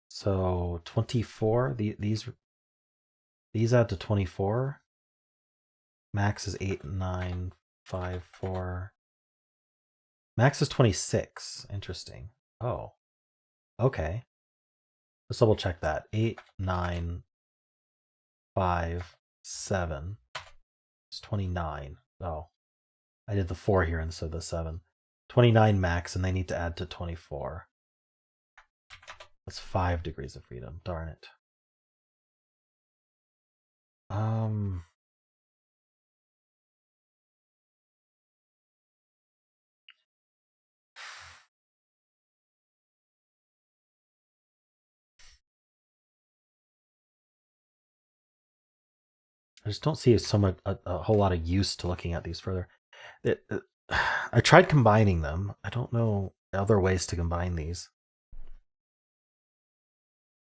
So 24. These add to 24. Max is 8, 9, 5, 4. Max is 26. Interesting. Oh. Okay. Let's double check that. 8, 9, 5, 7. It's 29. Oh. I did the 4 here instead of the 7. 29 max, and they need to add to 24. That's 5 degrees of freedom. Darn it. I just don't see so much a whole lot of use to looking at these further. I tried combining them. I don't know other ways to combine these.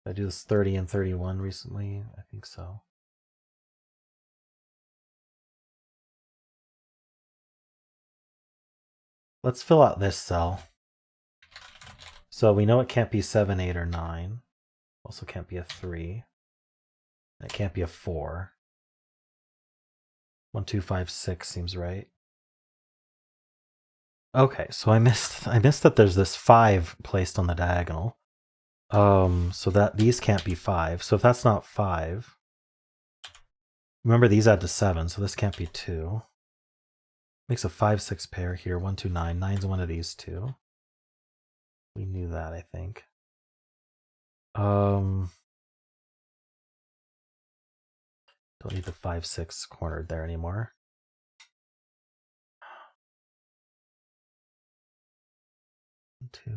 Did I do this 30 and 31 recently? I think so. Let's fill out this cell. So we know it can't be 7, 8, or 9. Also can't be a 3. And it can't be a 4. 1, 2, 5, 6 seems right. Okay, so I missed that there's this 5 placed on the diagonal. So that these can't be 5. So if that's not 5, remember these add to 7, so this can't be 2. Makes a 5, 6 pair here. 1, 2, 9. 9's one of these two. We knew that, I think. Don't need the 5, 6 cornered there anymore. 1, 2.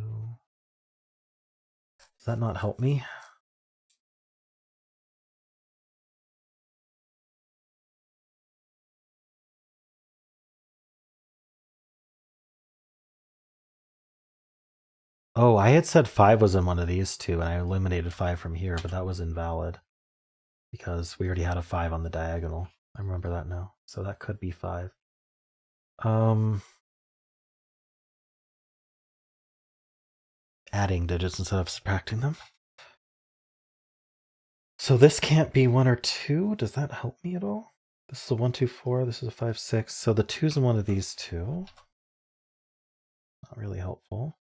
Does that not help me? Oh, I had said 5 was in one of these two, and I eliminated 5 from here, but that was invalid because we already had a 5 on the diagonal. I remember that now. So that could be 5. Adding digits instead of subtracting them. So this can't be 1 or 2. Does that help me at all? This is a 1, 2, 4. This is a 5, 6. So the 2's in one of these two. Not really helpful.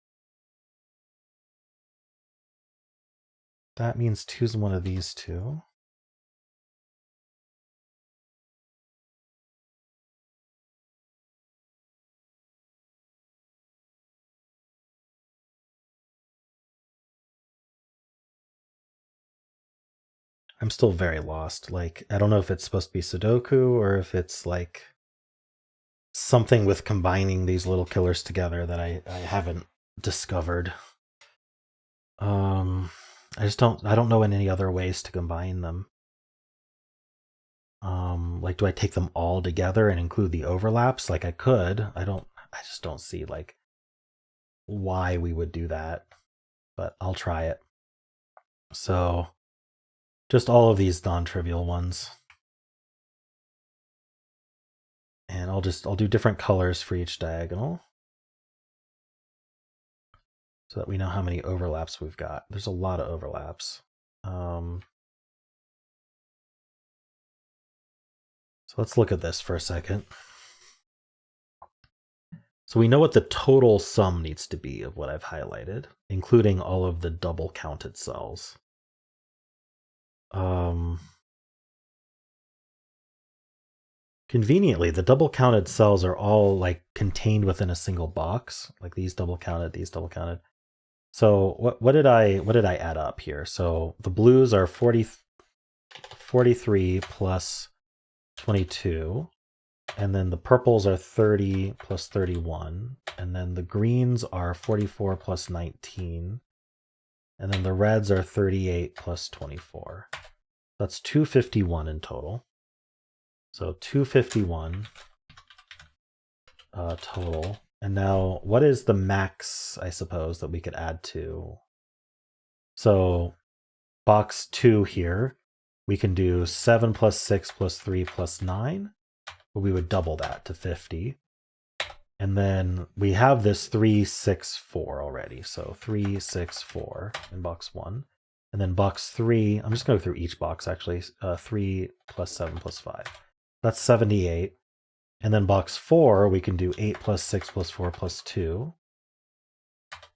That means 2's in one of these two. I'm still very lost. Like, I don't know if it's supposed to be Sudoku or if it's like something with combining these little killers together that I haven't discovered. I don't know any other ways to combine them. Like, do I take them all together and include the overlaps? Like, I could. I just don't see like why we would do that, but I'll try it. So just all of these non-trivial ones. And I'll do different colors for each diagonal so that we know how many overlaps we've got. There's a lot of overlaps. So let's look at this for a second. So we know what the total sum needs to be of what I've highlighted, including all of the double counted cells. Conveniently, the double counted cells are all like contained within a single box, like these double counted, these double counted. So what did I add up here? So the blues are 43 plus 22, and then the purples are 30 plus 31, and then the greens are 44 plus 19, and then the reds are 38 plus 24. That's 251 in total. So 251 total. And now what is the max, I suppose, that we could add to? So box 2 here, we can do 7 plus 6 plus 3 plus 9. But we would double that to 50. And then we have this 3, 6, 4 already. So 3, 6, 4 in box 1. And then box 3, I'm just going to go through each box actually. 3 plus 7 plus 5. That's 78. And then box 4, we can do 8 plus 6 plus 4 plus 2.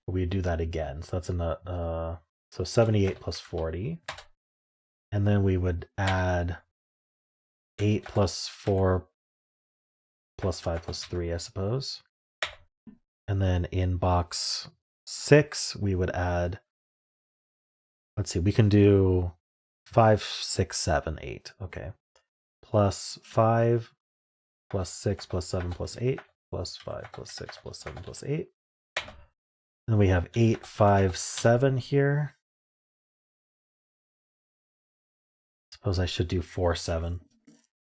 We do that again. So that's so 78 plus 40. And then we would add 8 plus 4 plus 5 plus 3, I suppose. And then in box 6, we would add, let's see, we can do 5, 6, 7, 8. Okay. Plus 5 plus 6 plus 7 plus 8 plus 5 plus 6 plus 7 plus 8. Then we have 8, 5, 7 here. Suppose I should do 4, 7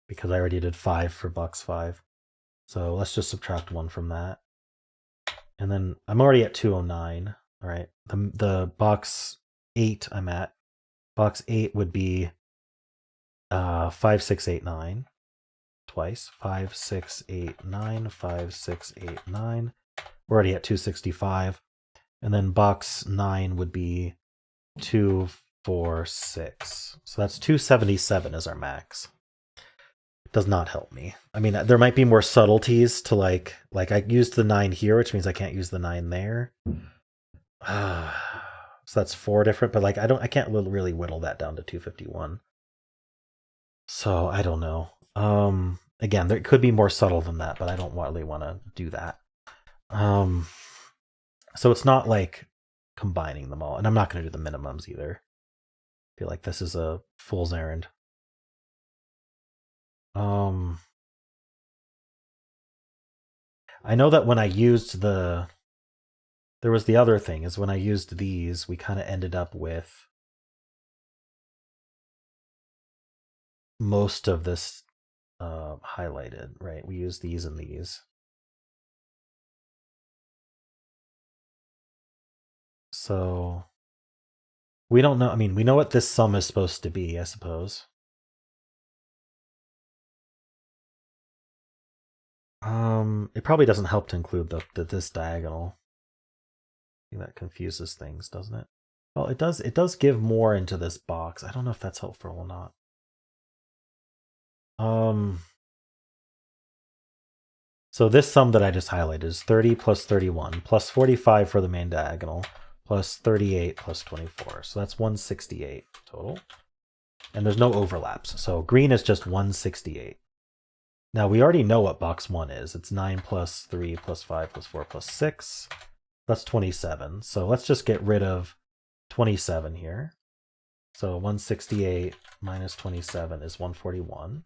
because I already did 5 for box 5. So let's just subtract 1 from that. And then I'm already at 209. All right. The box 8 I'm at. Box 8 would be 5, 6, 8, 9. Twice. 5, 6, 8, 9. 5, 6, 8, 9. We're already at 265. And then box 9 would be 2, 4, 6. So that's 277 is our max. Does not help me. I mean, there might be more subtleties to like I used the 9 here, which means I can't use the 9 there. So that's 4 different, but like I can't really whittle that down to 251. So I don't know. Again, there could be more subtle than that, but I don't really want to do that. So it's not like combining them all, and I'm not going to do the minimums either. I feel like this is a fool's errand. I know that when I used there was the other thing, is when I used these, we kind of ended up with most of this highlighted, right? We used these and these. So we don't know. I mean, we know what this sum is supposed to be, I suppose. It probably doesn't help to include this diagonal. I think that confuses things, doesn't it? Well, it does. It does give more into this box. I don't know if that's helpful or not. So this sum that I just highlighted is 30 plus 31 plus 45 for the main diagonal plus 38 plus 24. So that's 168 total. And there's no overlaps. So green is just 168. Now we already know what box 1 is. It's 9 plus 3 plus 5 plus 4 plus 6. That's 27. So let's just get rid of 27 here. So 168 minus 27 is 141.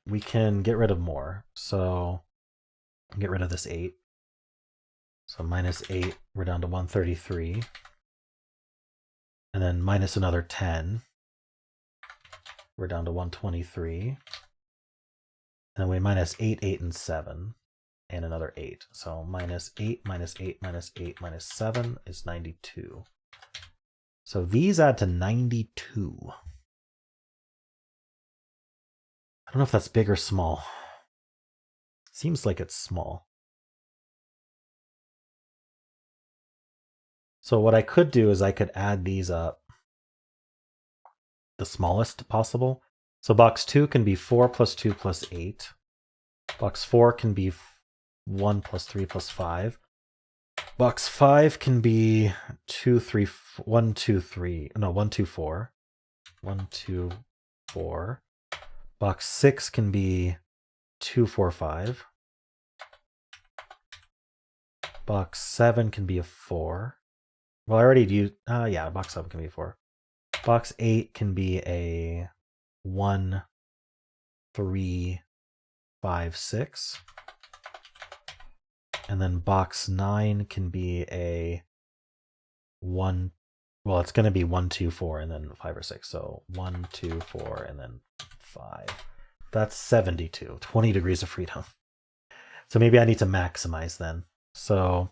We can get rid of more. So get rid of this 8. So minus 8, we're down to 133. And then minus another 10. We're down to 123. And we minus 8, 8, and 7. And another 8. So minus 8, minus 8, minus 8, minus 7 is 92. So these add to 92. I don't know if that's big or small. Seems like it's small. So what I could do is I could add these up the smallest possible. So box 2 can be 4 plus 2 plus 8. Box 4 can be 1 plus 3 plus 5. Box 5 can be 2, 3, 1, 2, 3. No, 1, 2, 4. 1, 2, 4. Box 6 can be 2, 4, 5. Box 7 can be a 4. Well, I already used, yeah, box 7 can be a 4. Box 8 can be a 1, 3, 5, 6. And then box 9 can be a 1, well, it's going to be 1, 2, 4, and then 5 or 6. So 1, 2, 4, and then 5. That's 72, 20 degrees of freedom. So maybe I need to maximize then. So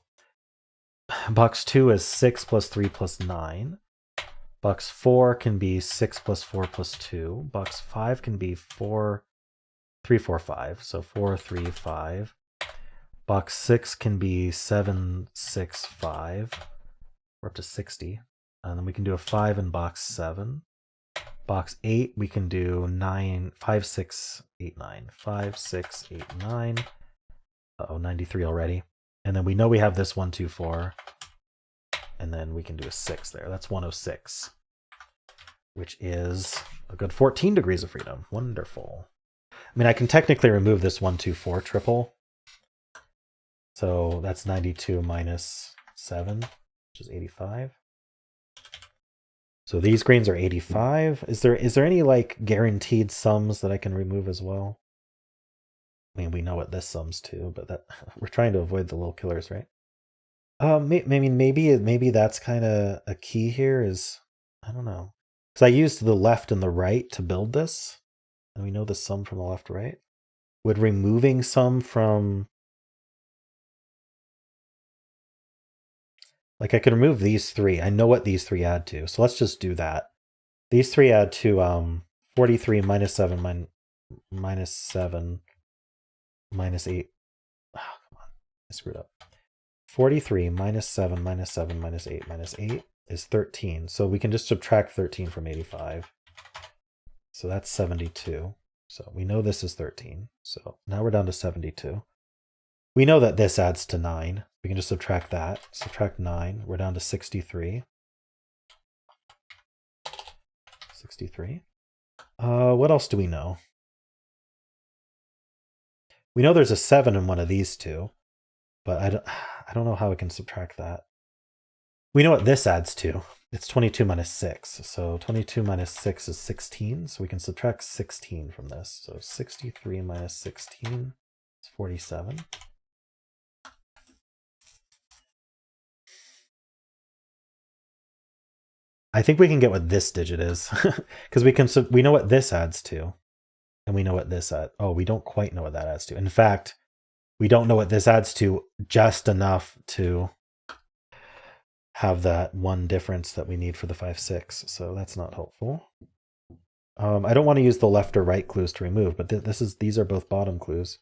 box 2 is 6 plus 3 plus 9. Box 4 can be 6 plus 4 plus 2. Box 5 can be 4 3, 4, 5. So 4, 3, 5. Box 6 can be 7, 6, 5. We're up to 60. And then we can do a 5 in box 7. Box 8, we can do 9, 5, 6, 8, 9. 5, 6, 8, 9. Uh-oh, 93 already. And then we know we have this 1, 2, 4. And then we can do a 6 there. That's 106. Which is a good 14 degrees of freedom. Wonderful. I mean, I can technically remove this 1, 2, 4 triple. So that's 92 minus 7, which is 85. So these greens are 85. Is there any like guaranteed sums that I can remove as well? I mean, we know what this sums to, but that we're trying to avoid the little killers, right? Maybe that's kind of a key here. Is I don't know, because I used the left and the right to build this, and we know the sum from the left, right? Would removing some from, like, I could remove these 3. I know what these 3 add to, so let's just do that. These 3 add to 43 minus 7 minus 7 minus 8. Oh, come on, I screwed up. 43 minus 7 minus 7 minus 8 minus 8 is 13. So we can just subtract 13 from 85. So that's 72. So we know this is 13. So now we're down to 72. We know that this adds to 9. We can just subtract that. Subtract 9. We're down to 63. 63. What else do we know? We know there's a 7 in one of these two, but I don't know how we can subtract that. We know what this adds to. It's 22 minus 6. So 22 minus 6 is 16. So we can subtract 16 from this. So 63 minus 16 is 47. I think we can get what this digit is because we know what this adds to, and we know what this adds. Oh, we don't quite know what that adds to. In fact, we don't know what this adds to just enough to have that one difference that we need for the 5, 6. So that's not helpful. I don't want to use the left or right clues to remove, but these are both bottom clues.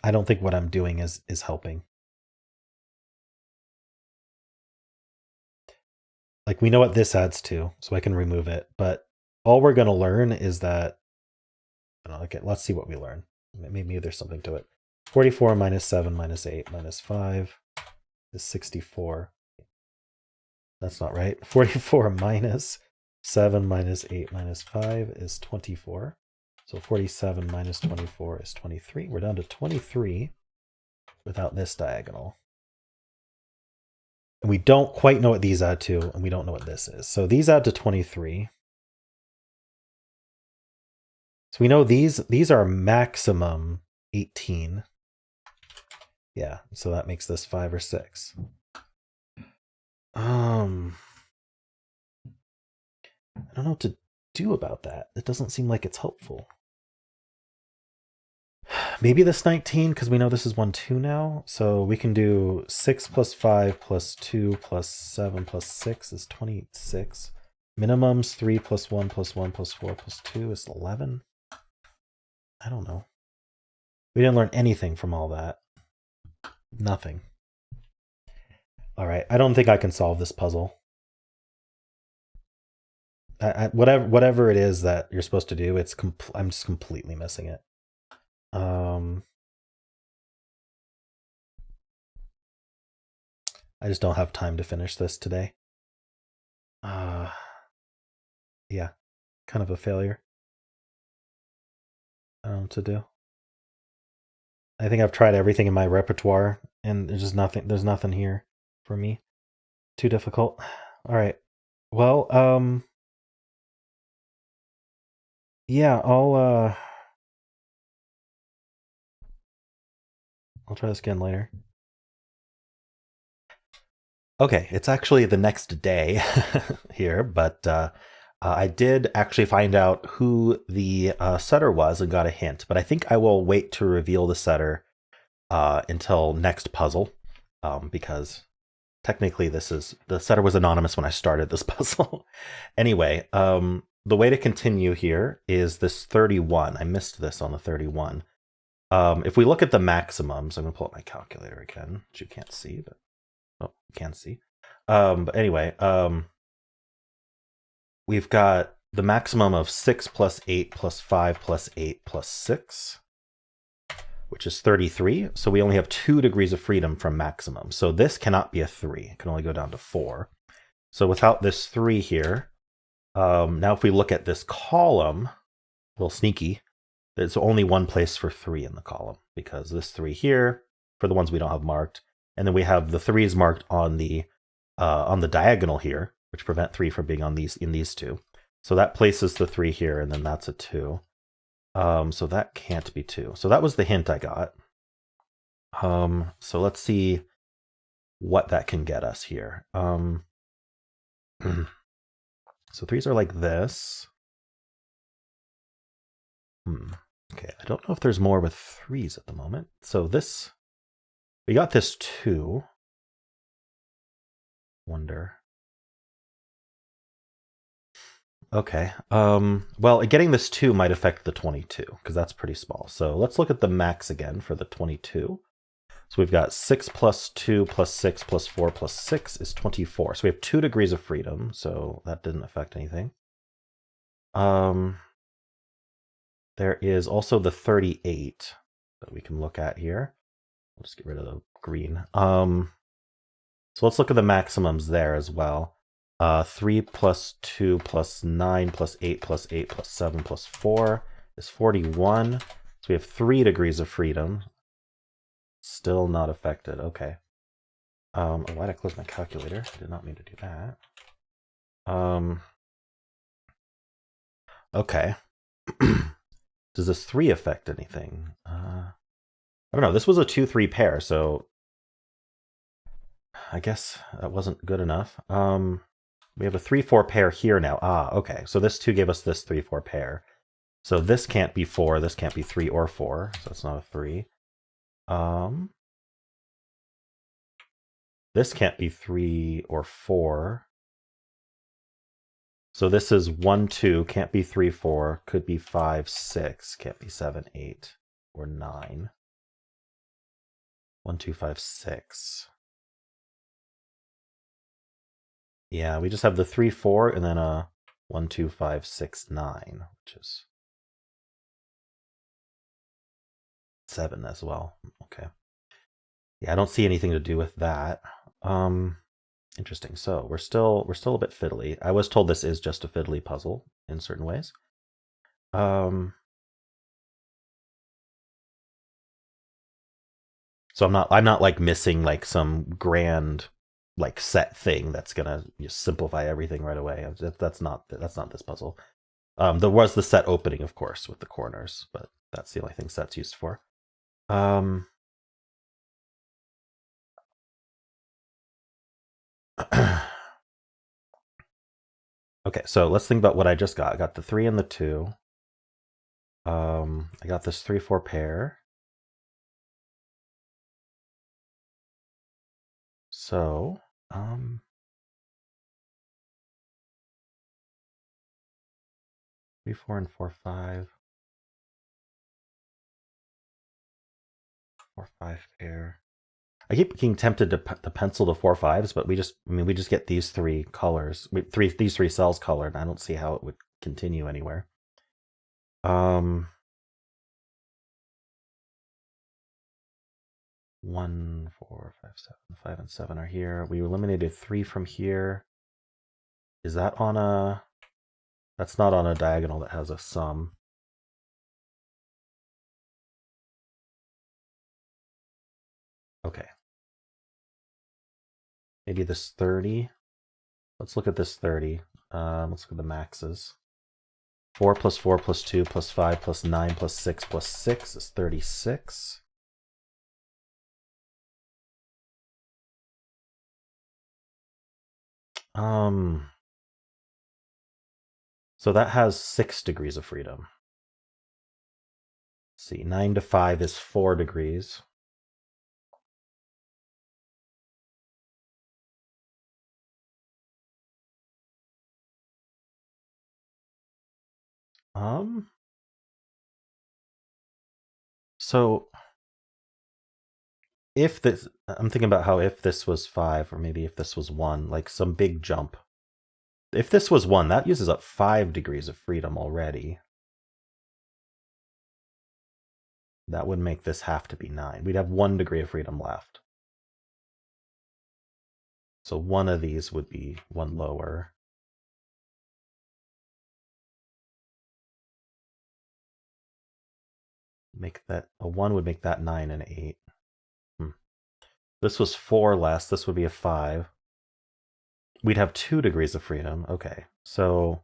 I don't think what I'm doing is helping. Like, we know what this adds to, so I can remove it. But all we're going to learn is that, I don't know, okay, let's see what we learn. Maybe there's something to it. 44 minus 7 minus 8 minus 5 is 64. That's not right. 44 minus 7 minus 8 minus 5 is 24. So 47 minus 24 is 23. We're down to 23 without this diagonal. And we don't quite know what these add to, and we don't know what this is. So these add to 23. So we know these are maximum 18. Yeah, so that makes this 5 or 6. I don't know what to do about that. It doesn't seem like it's helpful. Maybe this 19, because we know this is 1, 2 now. So we can do 6 plus 5 plus 2 plus 7 plus 6 is 26. Minimums 3 plus 1 plus 1 plus 4 plus 2 is 11. I don't know. We didn't learn anything from all that. Nothing. All right, I don't think I can solve this puzzle. Whatever it is that you're supposed to do, I'm just completely missing it. I just don't have time to finish this today. Yeah, kind of a failure. I don't know what to do. I think I've tried everything in my repertoire, and there's just nothing. There's nothing here for me. Too difficult. All right. Well, yeah, I'll try this again later. Okay, it's actually the next day here, but I did actually find out who the setter was and got a hint, but I think I will wait to reveal the setter until next puzzle, because technically this is the setter was anonymous when I started this puzzle. Anyway, the way to continue here is this 31. I missed this on the 31. If we look at the maximums, I'm gonna pull up my calculator again, which you can't see, but you can see. But anyway, we've got the maximum of 6 plus 8 plus 5 plus 8 plus 6, which is 33. So we only have 2 degrees of freedom from maximum. So this cannot be a 3. It can only go down to 4. So without this 3 here, now if we look at this column, a little sneaky, there's only one place for 3 in the column, because this 3 here, for the ones we don't have marked, and then we have the 3s marked on the diagonal here, which prevent 3 from being on these 2. So that places the 3 here, and then that's a 2. So that can't be 2. So that was the hint I got. So let's see what that can get us here. So 3s are like this. Okay, I don't know if there's more with 3s at the moment. So this, we got this 2. Wonder. Okay. Well, getting this 2 might affect the 22, because that's pretty small. So let's look at the max again for the 22. So we've got 6 plus 2 plus 6 plus 4 plus 6 is 24. So we have 2 degrees of freedom, so that didn't affect anything. There is also the 38 that we can look at here. I'll just get rid of the green. So let's look at the maximums there as well. 3 plus 2 plus 9 plus 8 plus 8 plus 7 plus 4 is 41. So we have 3 degrees of freedom. Still not affected. Okay. Why did I close my calculator? I did not mean to do that. Okay. Does this 3 affect anything? I don't know. This was a 2-3 pair, so I guess that wasn't good enough. We have a 3-4 pair here now. Okay. So this 2 gave us this 3-4 pair. So this can't be 4. This can't be 3 or 4. So it's not a 3. This can't be 3 or 4. So this is 1, 2, can't be 3, 4, could be 5, 6, can't be 7, 8, or 9. 1, 2, 5, 6. Yeah, we just have the 3, 4, and then a 1, 2, 5, 6, 9, which is 7 as well. Okay. Yeah, I don't see anything to do with that. Interesting. So we're still a bit fiddly. I was told this is just a fiddly puzzle in certain ways. So I'm not like missing like some grand like set thing that's gonna just simplify everything right away. That's not this puzzle. There was the set opening, of course, with the corners, but that's the only thing set's used for. Okay, so let's think about what I just got. I got the 3 and the 2. I got this 3, 4 pair. So, 3, 4, and 4, 5. 4, 5 pair. I keep being tempted to pencil the 4 5s, but we just get these 3 colors, these 3 cells colored. I don't see how it would continue anywhere. 1, 4, 5, 7, 5, and 7 are here. We eliminated 3 from here. Is that on a? That's not on a diagonal that has a sum. Okay. Maybe this 30. Let's look at this 30. Let's look at the maxes. 4 plus 4 plus 2 plus 5 plus 9 plus 6 plus 6 is 36. So that has 6 degrees of freedom. Let's see, 9 to 5 is 4 degrees. So if this, I'm thinking about how if this was 5, or maybe if this was 1, like some big jump. If this was 1, that uses up 5 degrees of freedom already. That would make this have to be 9. We'd have 1 degree of freedom left. So one of these would be one lower. Make that a 1 would make that 9 and 8. This was 4 less. This would be a 5. We'd have 2 degrees of freedom. Okay, so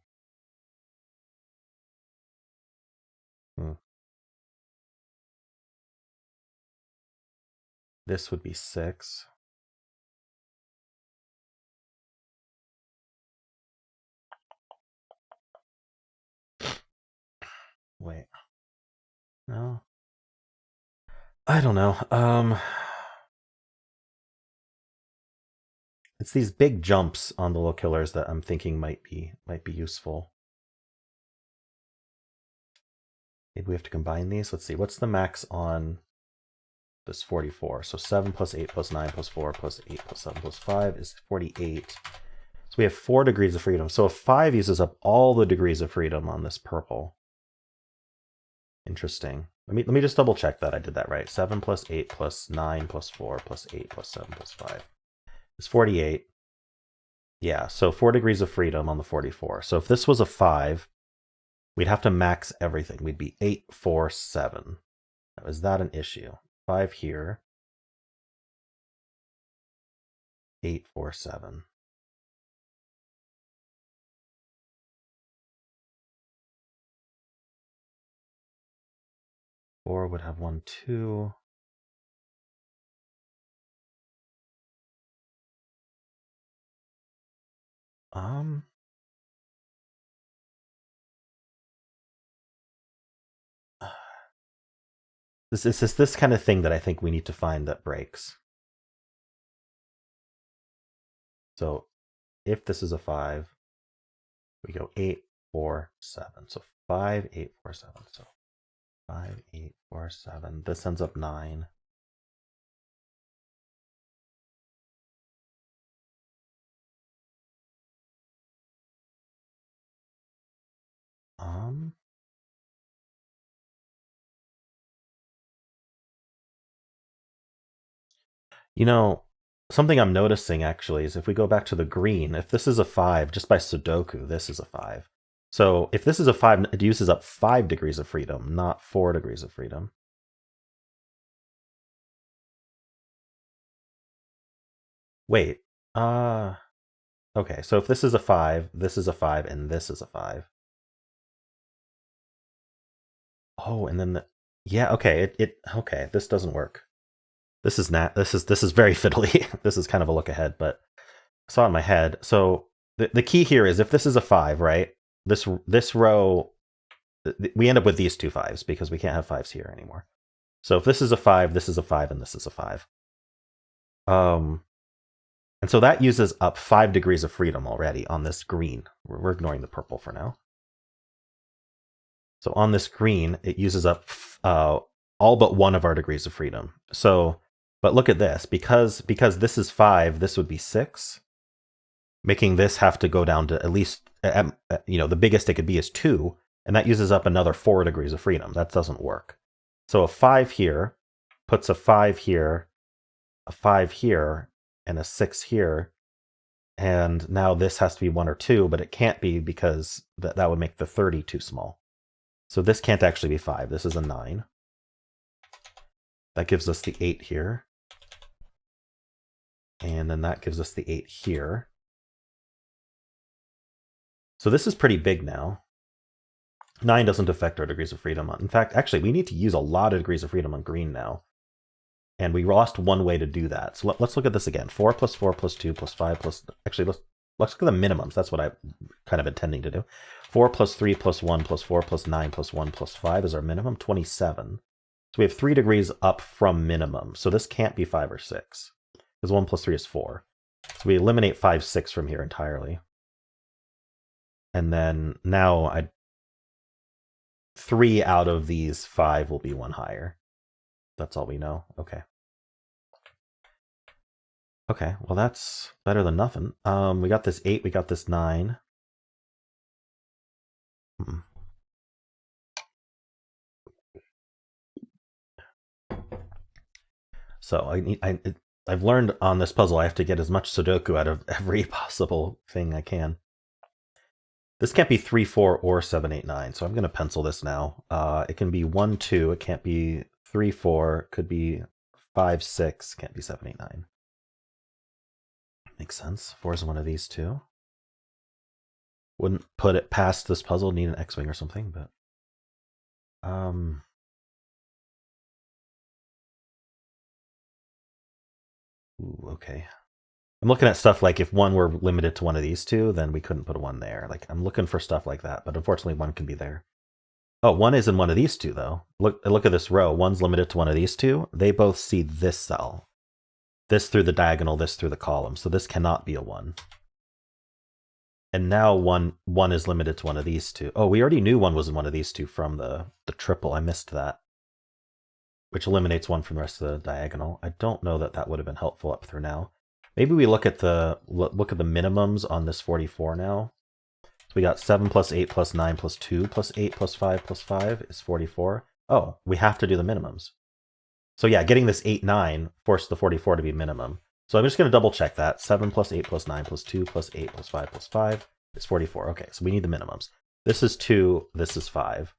this would be 6. Wait. No. I don't know. It's these big jumps on the little killers that I'm thinking might be useful. Maybe we have to combine these. Let's see. What's the max on this 44? So 7 plus 8 plus 9 plus 4 plus 8 plus 7 plus 5 is 48. So we have 4 degrees of freedom. So if 5 uses up all the degrees of freedom on this purple. Interesting. Let me just double check that I did that right. 7 plus 8 plus 9 plus 4 plus 8 plus 7 plus 5 is 48. Yeah, so 4 degrees of freedom on the 44. So if this was a 5, we'd have to max everything. We'd be 8, 4, 7. Now, is that an issue? 5 here. 8, 4, 7. Four would have 1, 2. This is this kind of thing that I think we need to find that breaks. So if this is a 5, we go 8, 4, 7. So 5, 8, 4, 7. So 5, 8, 4, 7. This ends up 9. You know, something I'm noticing actually is if we go back to the green, if this is a 5, just by Sudoku, this is a 5. So if this is a 5, it uses up 5 degrees of freedom, not 4 degrees of freedom. Wait, okay, so if this is a 5, this is a 5, and this is a 5. Oh, and then yeah, okay, okay, this doesn't work. This is very fiddly. This is kind of a look ahead, but I saw it in my head. So the key here is if this is a 5, right? This row, we end up with these 2 5s because we can't have 5s here anymore. So if this is a 5, this is a 5, and this is a 5. And so that uses up 5 degrees of freedom already on this green. We're ignoring the purple for now. So on this green, it uses up all but 1 of our degrees of freedom. So, but look at this. Because this is 5, this would be 6. Making this have to go down to at least, the biggest it could be is 2. And that uses up another 4 degrees of freedom. That doesn't work. So a 5 here puts a 5 here, a 5 here, and a 6 here. And now this has to be 1 or 2, but it can't be because that would make the 30 too small. So this can't actually be 5. This is a 9. That gives us the 8 here. And then that gives us the 8 here. So this is pretty big now. 9 doesn't affect our degrees of freedom. In fact, actually, we need to use a lot of degrees of freedom on green now. And we lost 1 way to do that. So let's look at this again. 4 plus 4 plus 2 plus 5 plus... Actually, let's look at the minimums. That's what I'm kind of intending to do. 4 plus 3 plus 1 plus 4 plus 9 plus 1 plus 5 is our minimum, 27. So we have 3 degrees up from minimum. So this can't be 5 or 6. Because 1 plus 3 is 4. So we eliminate 5, 6 from here entirely. And then now 3 out of these 5 will be 1 higher. That's all we know. Okay. Okay, well that's better than nothing. We got this 8, we got this 9. So I've learned on this puzzle I have to get as much Sudoku out of every possible thing I can. This can't be 3, 4, or 7, 8, 9, so I'm going to pencil this now. It can be 1, 2, it can't be 3, 4, could be 5, 6, can't be 7, 8, 9. Makes sense. 4 is one of these two. Wouldn't put it past this puzzle, need an X-Wing or something, but... Ooh, okay. I'm looking at stuff like if 1 were limited to one of these two, then we couldn't put a 1 there. Like, I'm looking for stuff like that, but unfortunately 1 can be there. Oh, 1 is in one of these two, though. Look at this row. 1's limited to one of these two. They both see this cell. This through the diagonal, this through the column. So this cannot be a 1. And now 1 is limited to one of these two. Oh, we already knew 1 was in one of these two from the triple. I missed that. Which eliminates 1 from the rest of the diagonal. I don't know that that would have been helpful up through now. Maybe we look at the minimums on this 44 now. So we got 7 plus 8 plus 9 plus 2 plus 8 plus 5 plus 5 is 44. Oh, we have to do the minimums. So yeah, getting this 8, 9 forced the 44 to be minimum. So I'm just going to double check that. 7 plus 8 plus 9 plus 2 plus 8 plus 5 plus 5 is 44. Okay, so we need the minimums. This is 2, this is 5.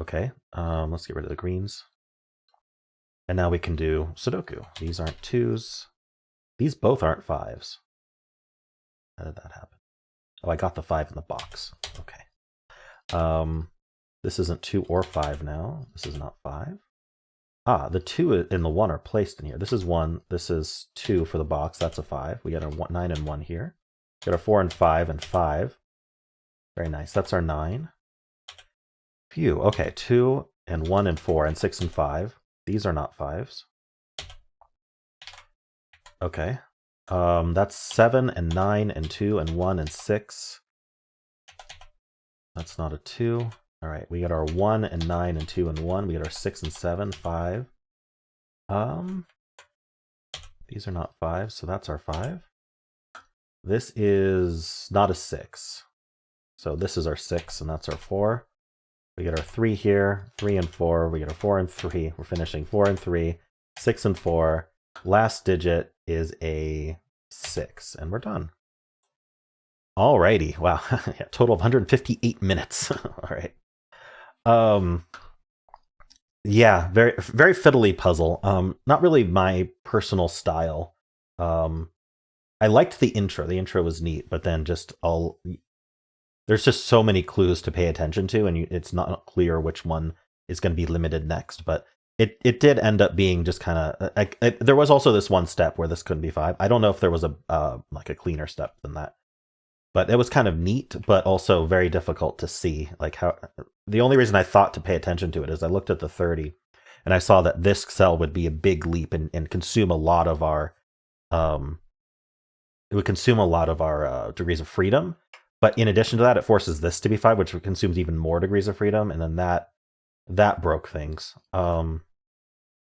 Okay, let's get rid of the greens. And now we can do Sudoku. These aren't 2s. These both aren't 5s. How did that happen? Oh, I got the 5 in the box. Okay. This isn't 2 or 5 now. This is not 5. Ah, the 2 and the 1 are placed in here. This is 1. This is 2 for the box. That's a 5. We got a 9 and 1 here. We got a 4 and 5 and 5. Very nice. That's our 9. Phew. Okay, 2 and 1 and 4 and 6 and 5. These are not 5s. Okay. That's 7 and 9 and 2 and 1 and 6. That's not a 2. All right, we got our 1 and 9 and 2 and 1. We got our 6 and 7, 5. These are not 5, so that's our 5. This is not a 6. So this is our 6, and that's our 4. We get our 3 here, 3 and 4. We get our 4 and 3. We're finishing 4 and 3, 6 and 4. Last digit is a 6, and we're done. Alrighty, wow, yeah, total of 158 minutes. All right. Yeah, very very fiddly puzzle. Not really my personal style. I liked the intro. The intro was neat, but then there's just so many clues to pay attention to, and it's not clear which one is going to be limited next. But it did end up being just kind of there was also this one step where this couldn't be 5. I don't know if there was like a cleaner step than that, but it was kind of neat, but also very difficult to see. Like how the only reason I thought to pay attention to it is I looked at the 30, and I saw that this cell would be a big leap and consume a lot of our it would consume a lot of our degrees of freedom. But in addition to that, it forces this to be 5, which consumes even more degrees of freedom, and then that broke things.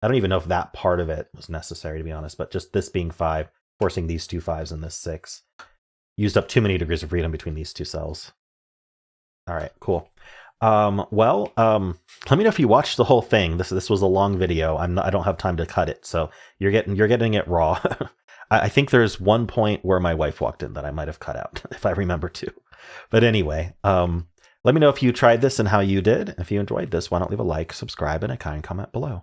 I don't even know if that part of it was necessary, to be honest, but just this being 5, forcing these 2 5s and this 6, used up too many degrees of freedom between these 2 cells. All right, cool. Let me know if you watched the whole thing. This was a long video. I don't have time to cut it, so you're getting it raw. I think there's one point where my wife walked in that I might have cut out, if I remember to. But anyway, let me know if you tried this and how you did. If you enjoyed this, why don't leave a like, subscribe, and a kind comment below.